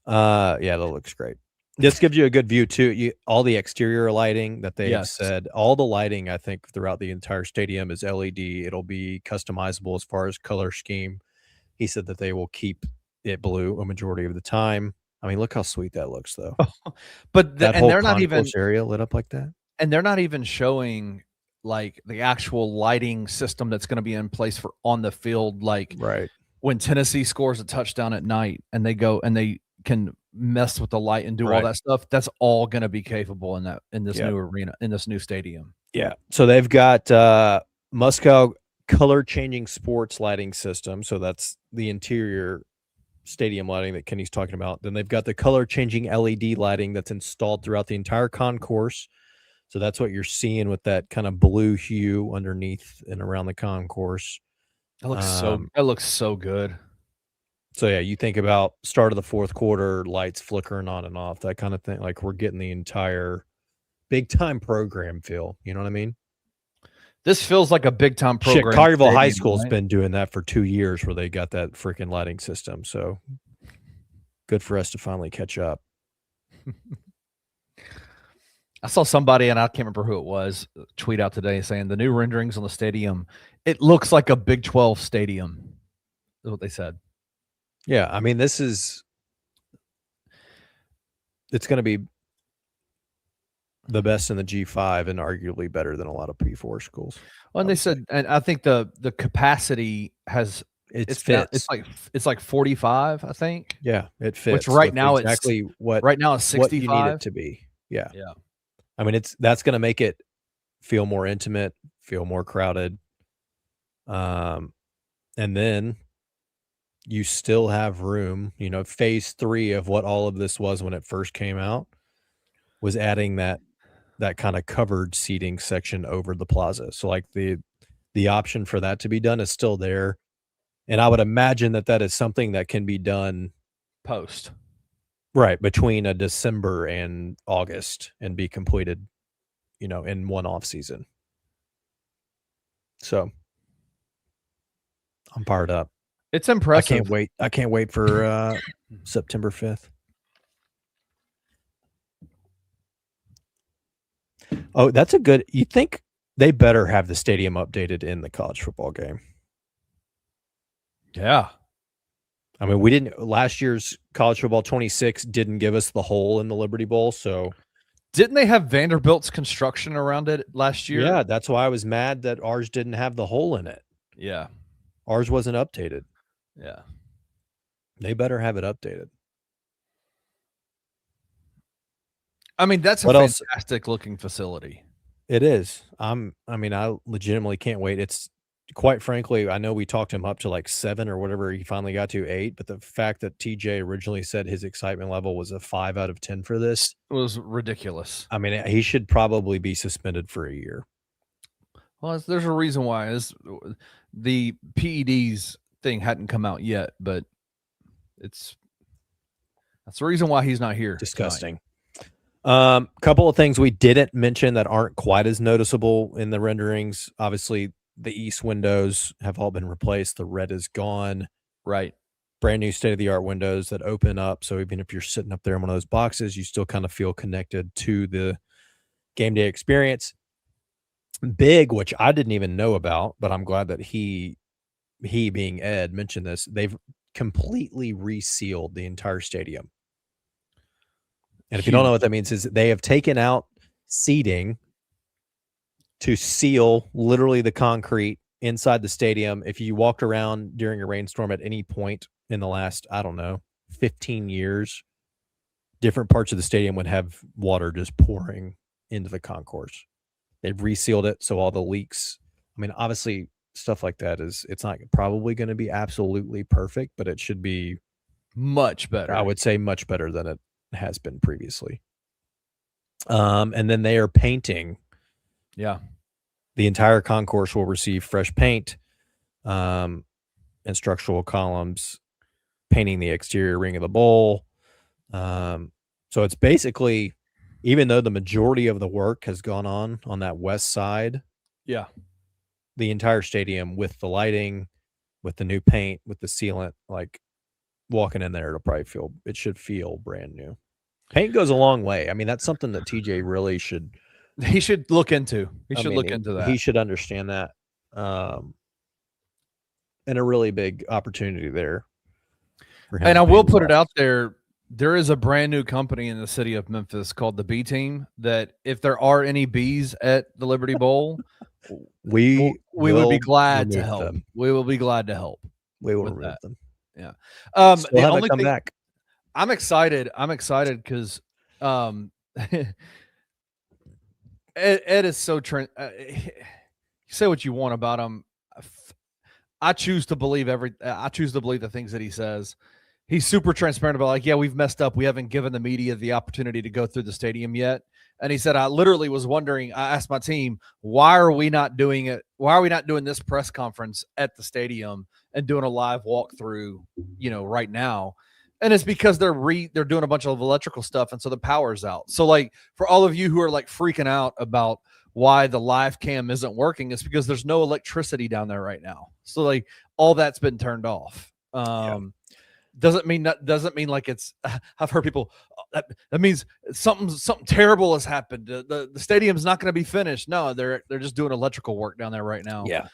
Yeah, that looks great. This gives you a good view too. All the exterior lighting that they have said, all the lighting, I think, throughout the entire stadium is LED. It'll be customizable as far as color scheme. He said that they will keep it blue a majority of the time. I mean, look how sweet that looks, though. But they're not even area lit up like that, and they're not even showing like the actual lighting system that's going to be in place for on the field. Like when Tennessee scores a touchdown at night, and they go and they can mess with the light and do all that stuff. That's all going to be capable in this new arena, in this new stadium. Yeah. So they've got Muskau color changing sports lighting system. So that's the interior stadium lighting that Kenny's talking about. Then they've got the color changing LED lighting that's installed throughout the entire concourse. So that's what you're seeing with that kind of blue hue underneath and around the concourse. That looks so good. So yeah, you think about start of the fourth quarter, lights flickering on and off, that kind of thing. Like we're getting the entire big time program feel. You know what I mean? This feels like a big time program. Shit, Collierville High School's been doing that for 2 years, where they got that freaking lighting system. So good for us to finally catch up. I saw somebody, and I can't remember who it was, tweet out today saying the new renderings on the stadium, it looks like a Big 12 stadium. Is what they said. Yeah, I mean, it's going to be the best in the G5 and arguably better than a lot of P4 schools. Well, and they said, and I think the capacity has fits. It's like 45, I think. Yeah, it fits. Which right now exactly it's what right now it's 65. What you need it to be. Yeah. Yeah. I mean, that's going to make it feel more intimate, feel more crowded. And then you still have room. You know, phase 3 of what all of this was when it first came out was adding that kind of covered seating section over the plaza. So like the option for that to be done is still there. And I would imagine that is something that can be done post. Right, between a December and August and be completed, you know, in one off season. So I'm fired up. It's impressive. I can't wait for September 5th. Oh, that's a good. You think they better have the stadium updated in the college football game? Yeah. I mean, last year's college football 26 didn't give us the hole in the Liberty Bowl. So Didn't they have Vanderbilt's construction around it last year? Yeah, that's why I was mad that ours didn't have the hole in it. Yeah. Ours wasn't updated. Yeah. They better have it updated. I mean, that's a What else? fantastic looking facility. It is. I mean, I legitimately can't wait. It's quite frankly, I know we talked him up to like 7 or whatever he finally got to 8, but the fact that TJ originally said his excitement level was a 5 out of 10 for this It was ridiculous. I mean, he should probably be suspended for a year. Well, there's a reason why. The PEDs thing hadn't come out yet, but that's the reason why he's not here. Disgusting. Couple of things we didn't mention that aren't quite as noticeable in the renderings. Obviously, the east windows have all been replaced. The red is gone. Right. Brand new state-of-the-art windows that open up. So even if you're sitting up there in one of those boxes, you still kind of feel connected to the game day experience. Big, which I didn't even know about, but I'm glad that he being Ed mentioned this. They've completely resealed the entire stadium. And if you don't know what that means, is they have taken out seating to seal literally the concrete inside the stadium. If you walked around during a rainstorm at any point in the last, I don't know, 15 years, different parts of the stadium would have water just pouring into the concourse. They've resealed it, so all the leaks. I mean, obviously, stuff like that it's not probably going to be absolutely perfect, but it should be much better. I would say much better than it has been previously. And then they are painting. Yeah. The entire concourse will receive fresh paint, and structural columns, painting the exterior ring of the bowl. So it's basically, even though the majority of the work has gone on that west side, yeah, the entire stadium with the lighting, with the new paint, with the sealant, like walking in there, it should feel brand new. Paint goes a long way. I mean, that's something that TJ really should. He should look into. He should look into that. He should understand that. And a really big opportunity there. And I will put it out there. There is a brand new company in the city of Memphis called the B Team that if there are any bees at the Liberty Bowl, we would be glad to help. We will be glad to help. We will remove them. Yeah. The only thing back. I'm excited because Ed is so say what you want about him. I choose to believe the things that he says. He's super transparent about, like, yeah, we've messed up. We haven't given the media the opportunity to go through the stadium yet. And he said, I literally was wondering, I asked my team, why are we not doing it? Why are we not doing this press conference at the stadium and doing a live walkthrough, right now? And it's because they're doing a bunch of electrical stuff. And so the power's out. So, like, for all of you who are like freaking out about why the live cam isn't working, it's because there's no electricity down there right now. So, like, all that's been turned off. Doesn't mean like it's. I've heard people that means something terrible has happened. The stadium's not going to be finished. No, they're just doing electrical work down there right now. Yeah.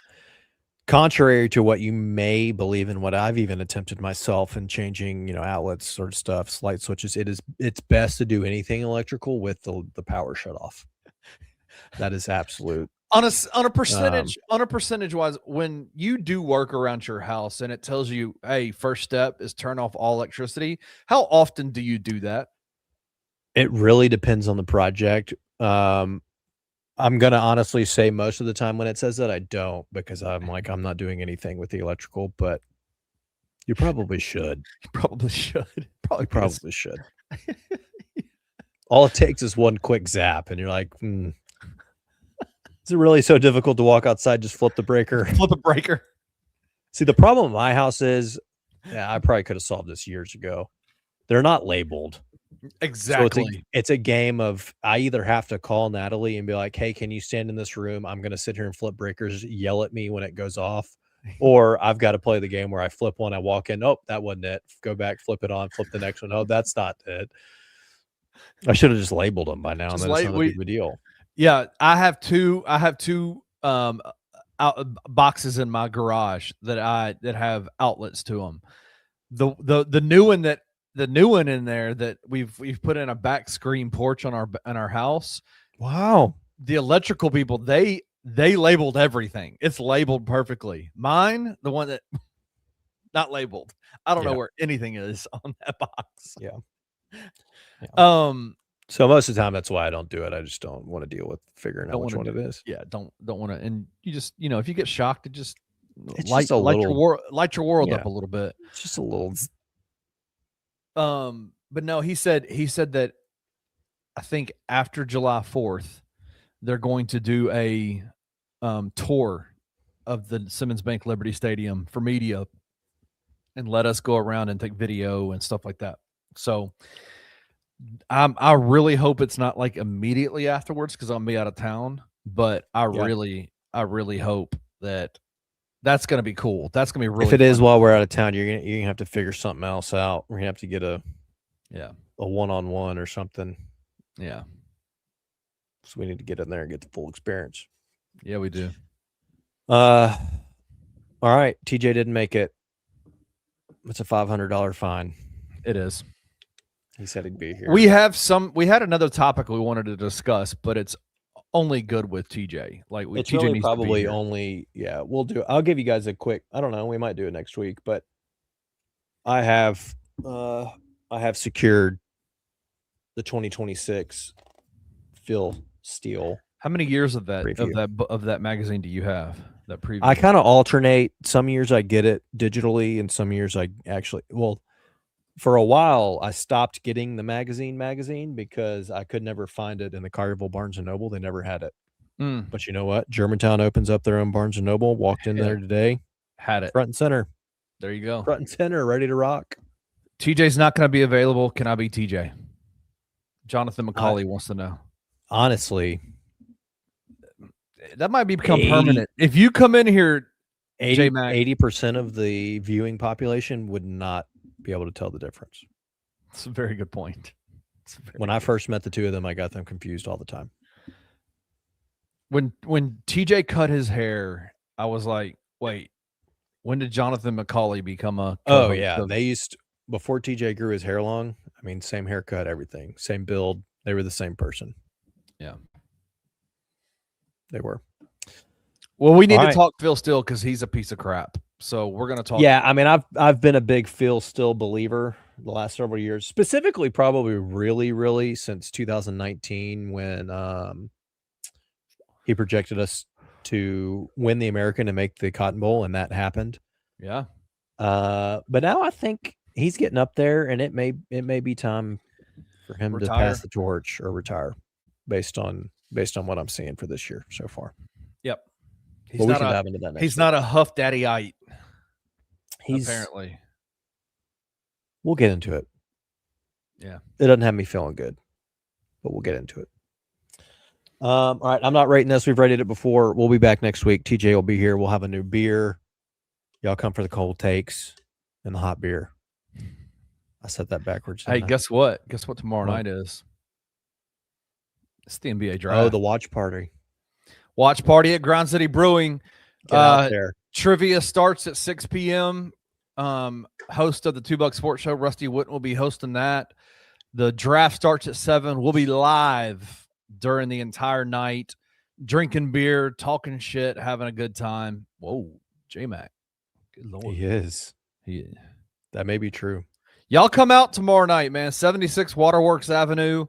Contrary to what you may believe in, what I've even attempted myself in changing, outlets or stuff, light switches, it's best to do anything electrical with the power shut off. That is absolute. On a percentage wise, when you do work around your house and it tells you, hey, first step is turn off all electricity, how often do you do that? It really depends on the project. I'm going to honestly say most of the time when it says that, I don't, because I'm not doing anything with the electrical, but you probably should. You probably should. Probably should. All it takes is one quick zap and you're like, Is it really so difficult to walk outside? Just flip the breaker. Flip a breaker. See, the problem with my house is, I probably could have solved this years ago. They're not labeled. Exactly. So it's a game of, I either have to call Natalie and be like, hey, can you stand in this room? I'm going to sit here and flip breakers, yell at me when it goes off. Or I've got to play the game where I flip one, I walk in, oh, that wasn't it. Go back, flip it on, flip the next one. Oh, that's not it. I should have just labeled them by now, and then it's not a big deal. Yeah, I have two boxes in my garage that have outlets to them. The new one that the new one in there that we've put in a back screen porch on our house. Wow. The electrical people, they labeled everything. It's labeled perfectly. Mine, the one that not labeled. I don't know where anything is on that box. Yeah. So most of the time, that's why I don't do it. I just don't want to deal with figuring out which one it is. Yeah, don't want to. And you just, if you get shocked, it just light your world up a little bit. It's just a little. But no, he said that I think after July 4th, they're going to do a tour of the Simmons Bank Liberty Stadium for media and let us go around and take video and stuff like that. So I really hope it's not like immediately afterwards because I'll be out of town. But I really hope that's going to be cool. That's going to be really. If it fun. is while we're out of town, you're gonna have to figure something else out. We're gonna have to get a one-on-one or something. Yeah. So we need to get in there and get the full experience. Yeah, we do. All right. TJ didn't make it. It's a $500 fine. It is. He said he'd be here. We had another topic we wanted to discuss, but it's only good with TJ. Like it's TJ really needs probably to be only, we'll do it. I'll give you guys a quick, I don't know, we might do it next week, but I have secured the 2026 Phil Steele. How many years of that preview. of that magazine do you have? That preview? I kind of alternate. Some years I get it digitally, and some years I actually. Well, for a while I stopped getting the magazine because I could never find it in the Collierville Barnes and Noble. They never had it. But you know what? Germantown opens up their own Barnes and Noble. Walked in there today. Had it front and center. There you go. Front and center, ready to rock. TJ's not going to be available. Can I be TJ? Jonathan McCauley wants to know. Honestly, that might become permanent. If you come in here, 80% of the viewing population would not be able to tell the difference. It's a very good point. When I first met the two of them, I got them confused all the time. When TJ cut his hair, I was like, wait, when did Jonathan McCauley become a Oh yeah, they used before TJ grew his hair long. I mean, same haircut, everything, same build. They were the same person. Yeah, they were. Well, we need to talk Phil Steele because he's a piece of crap. So we're going to talk. Yeah, I mean, I've been a big Phil Steele believer the last several years, specifically probably really since 2019 when he projected us to win the American and make the Cotton Bowl, and that happened. Yeah. But now I think he's getting up there, and it may be time for him to pass the torch or retire, based on what I'm seeing for this year so far. Yep. He's not a Huff Daddy-ite. He's apparently. We'll get into it. Yeah. It doesn't have me feeling good, but we'll get into it. All right. I'm not rating this. We've rated it before. We'll be back next week. TJ will be here. We'll have a new beer. Y'all come for the cold takes and the hot beer. I said that backwards. Hey, guess what? Guess what tomorrow night is? It's the NBA draft. Oh, the watch party. Watch party at Grind City Brewing. Get out there. Trivia starts at 6 p.m. Host of the $2 Sports Show, Rusty Witten, will be hosting that. The draft starts at 7. We'll be live during the entire night, drinking beer, talking shit, having a good time. Whoa, J-Mac. Good Lord. He is. That may be true. Y'all come out tomorrow night, man. 76 Waterworks Avenue.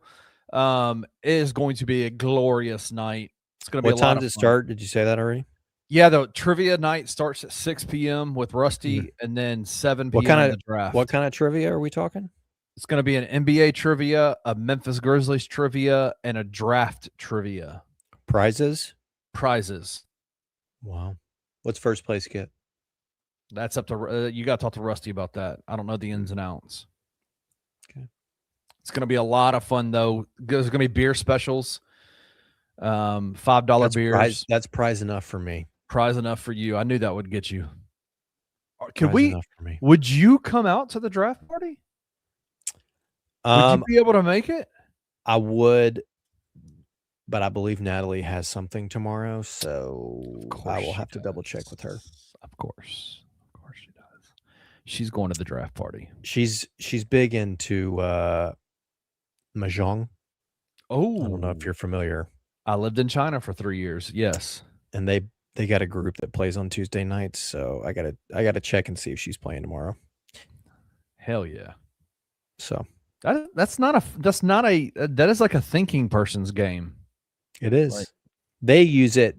It is going to be a glorious night. It's going to be What time does it start? Did you say that already? Yeah, the trivia night starts at 6 p.m. with Rusty, and then 7 p.m. the draft. What kind of trivia are we talking? It's going to be an NBA trivia, a Memphis Grizzlies trivia, and a draft trivia. Prizes? Wow. What's first place get? That's up to you. Got to talk to Rusty about that. I don't know the ins and outs. Okay. It's going to be a lot of fun, though. There's going to be beer specials, $5 beers. That's prize enough for me. Prize enough for you. I knew that would get you. Would you come out to the draft party? Would you be able to make it? I would, but I believe Natalie has something tomorrow, so I will have to double check with her. Of course she does. She's going to the draft party. She's big into mahjong. Oh, I don't know if you're familiar. I lived in China for 3 years. Yes. And they got a group that plays on Tuesday nights, so I gotta check and see if she's playing tomorrow. Hell yeah. So that is like a thinking person's game. it is. Like, they use it.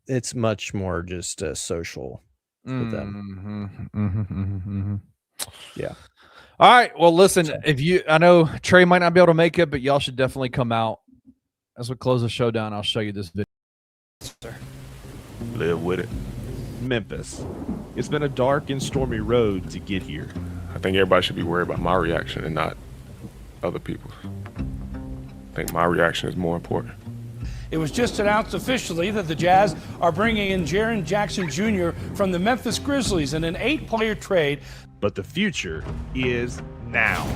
It's much more just social for them. Yeah. All right. Well, listen, I know Trey might not be able to make it, but y'all should definitely come out. As we close the show down, I'll show you this video. Live with it. Memphis. It's been a dark and stormy road to get here. I think everybody should be worried about my reaction and not other people's. I think my reaction is more important. It was just announced officially that the Jazz are bringing in Jaren Jackson Jr. from the Memphis Grizzlies in an 8-player trade. But the future is now.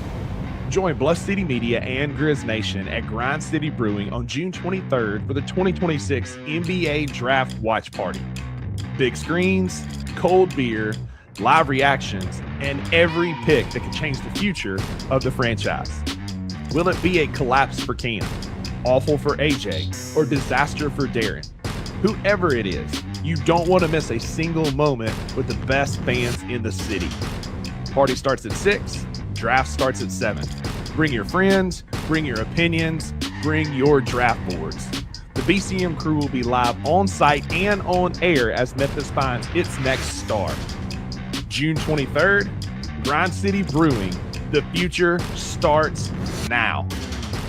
Join Bluff City Media and Grizz Nation at Grind City Brewing on June 23rd for the 2026 NBA Draft Watch Party. Big screens, cold beer, live reactions, and every pick that can change the future of the franchise. Will it be a collapse for Cam, awful for AJ, or disaster for Darren? Whoever it is, you don't want to miss a single moment with the best fans in the city. Party starts at 6, draft starts at 7. Bring your friends, bring your opinions, bring your draft boards. The BCM crew will be live on site and on air as Memphis finds its next star. June 23rd, Grind City Brewing. The future starts now.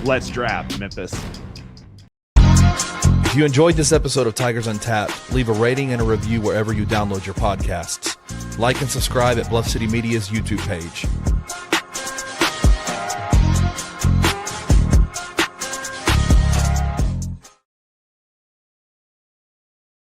Let's draft, Memphis. If you enjoyed this episode of Tigers Untapped, leave a rating and a review wherever you download your podcasts. Like and subscribe at Bluff City Media's YouTube page.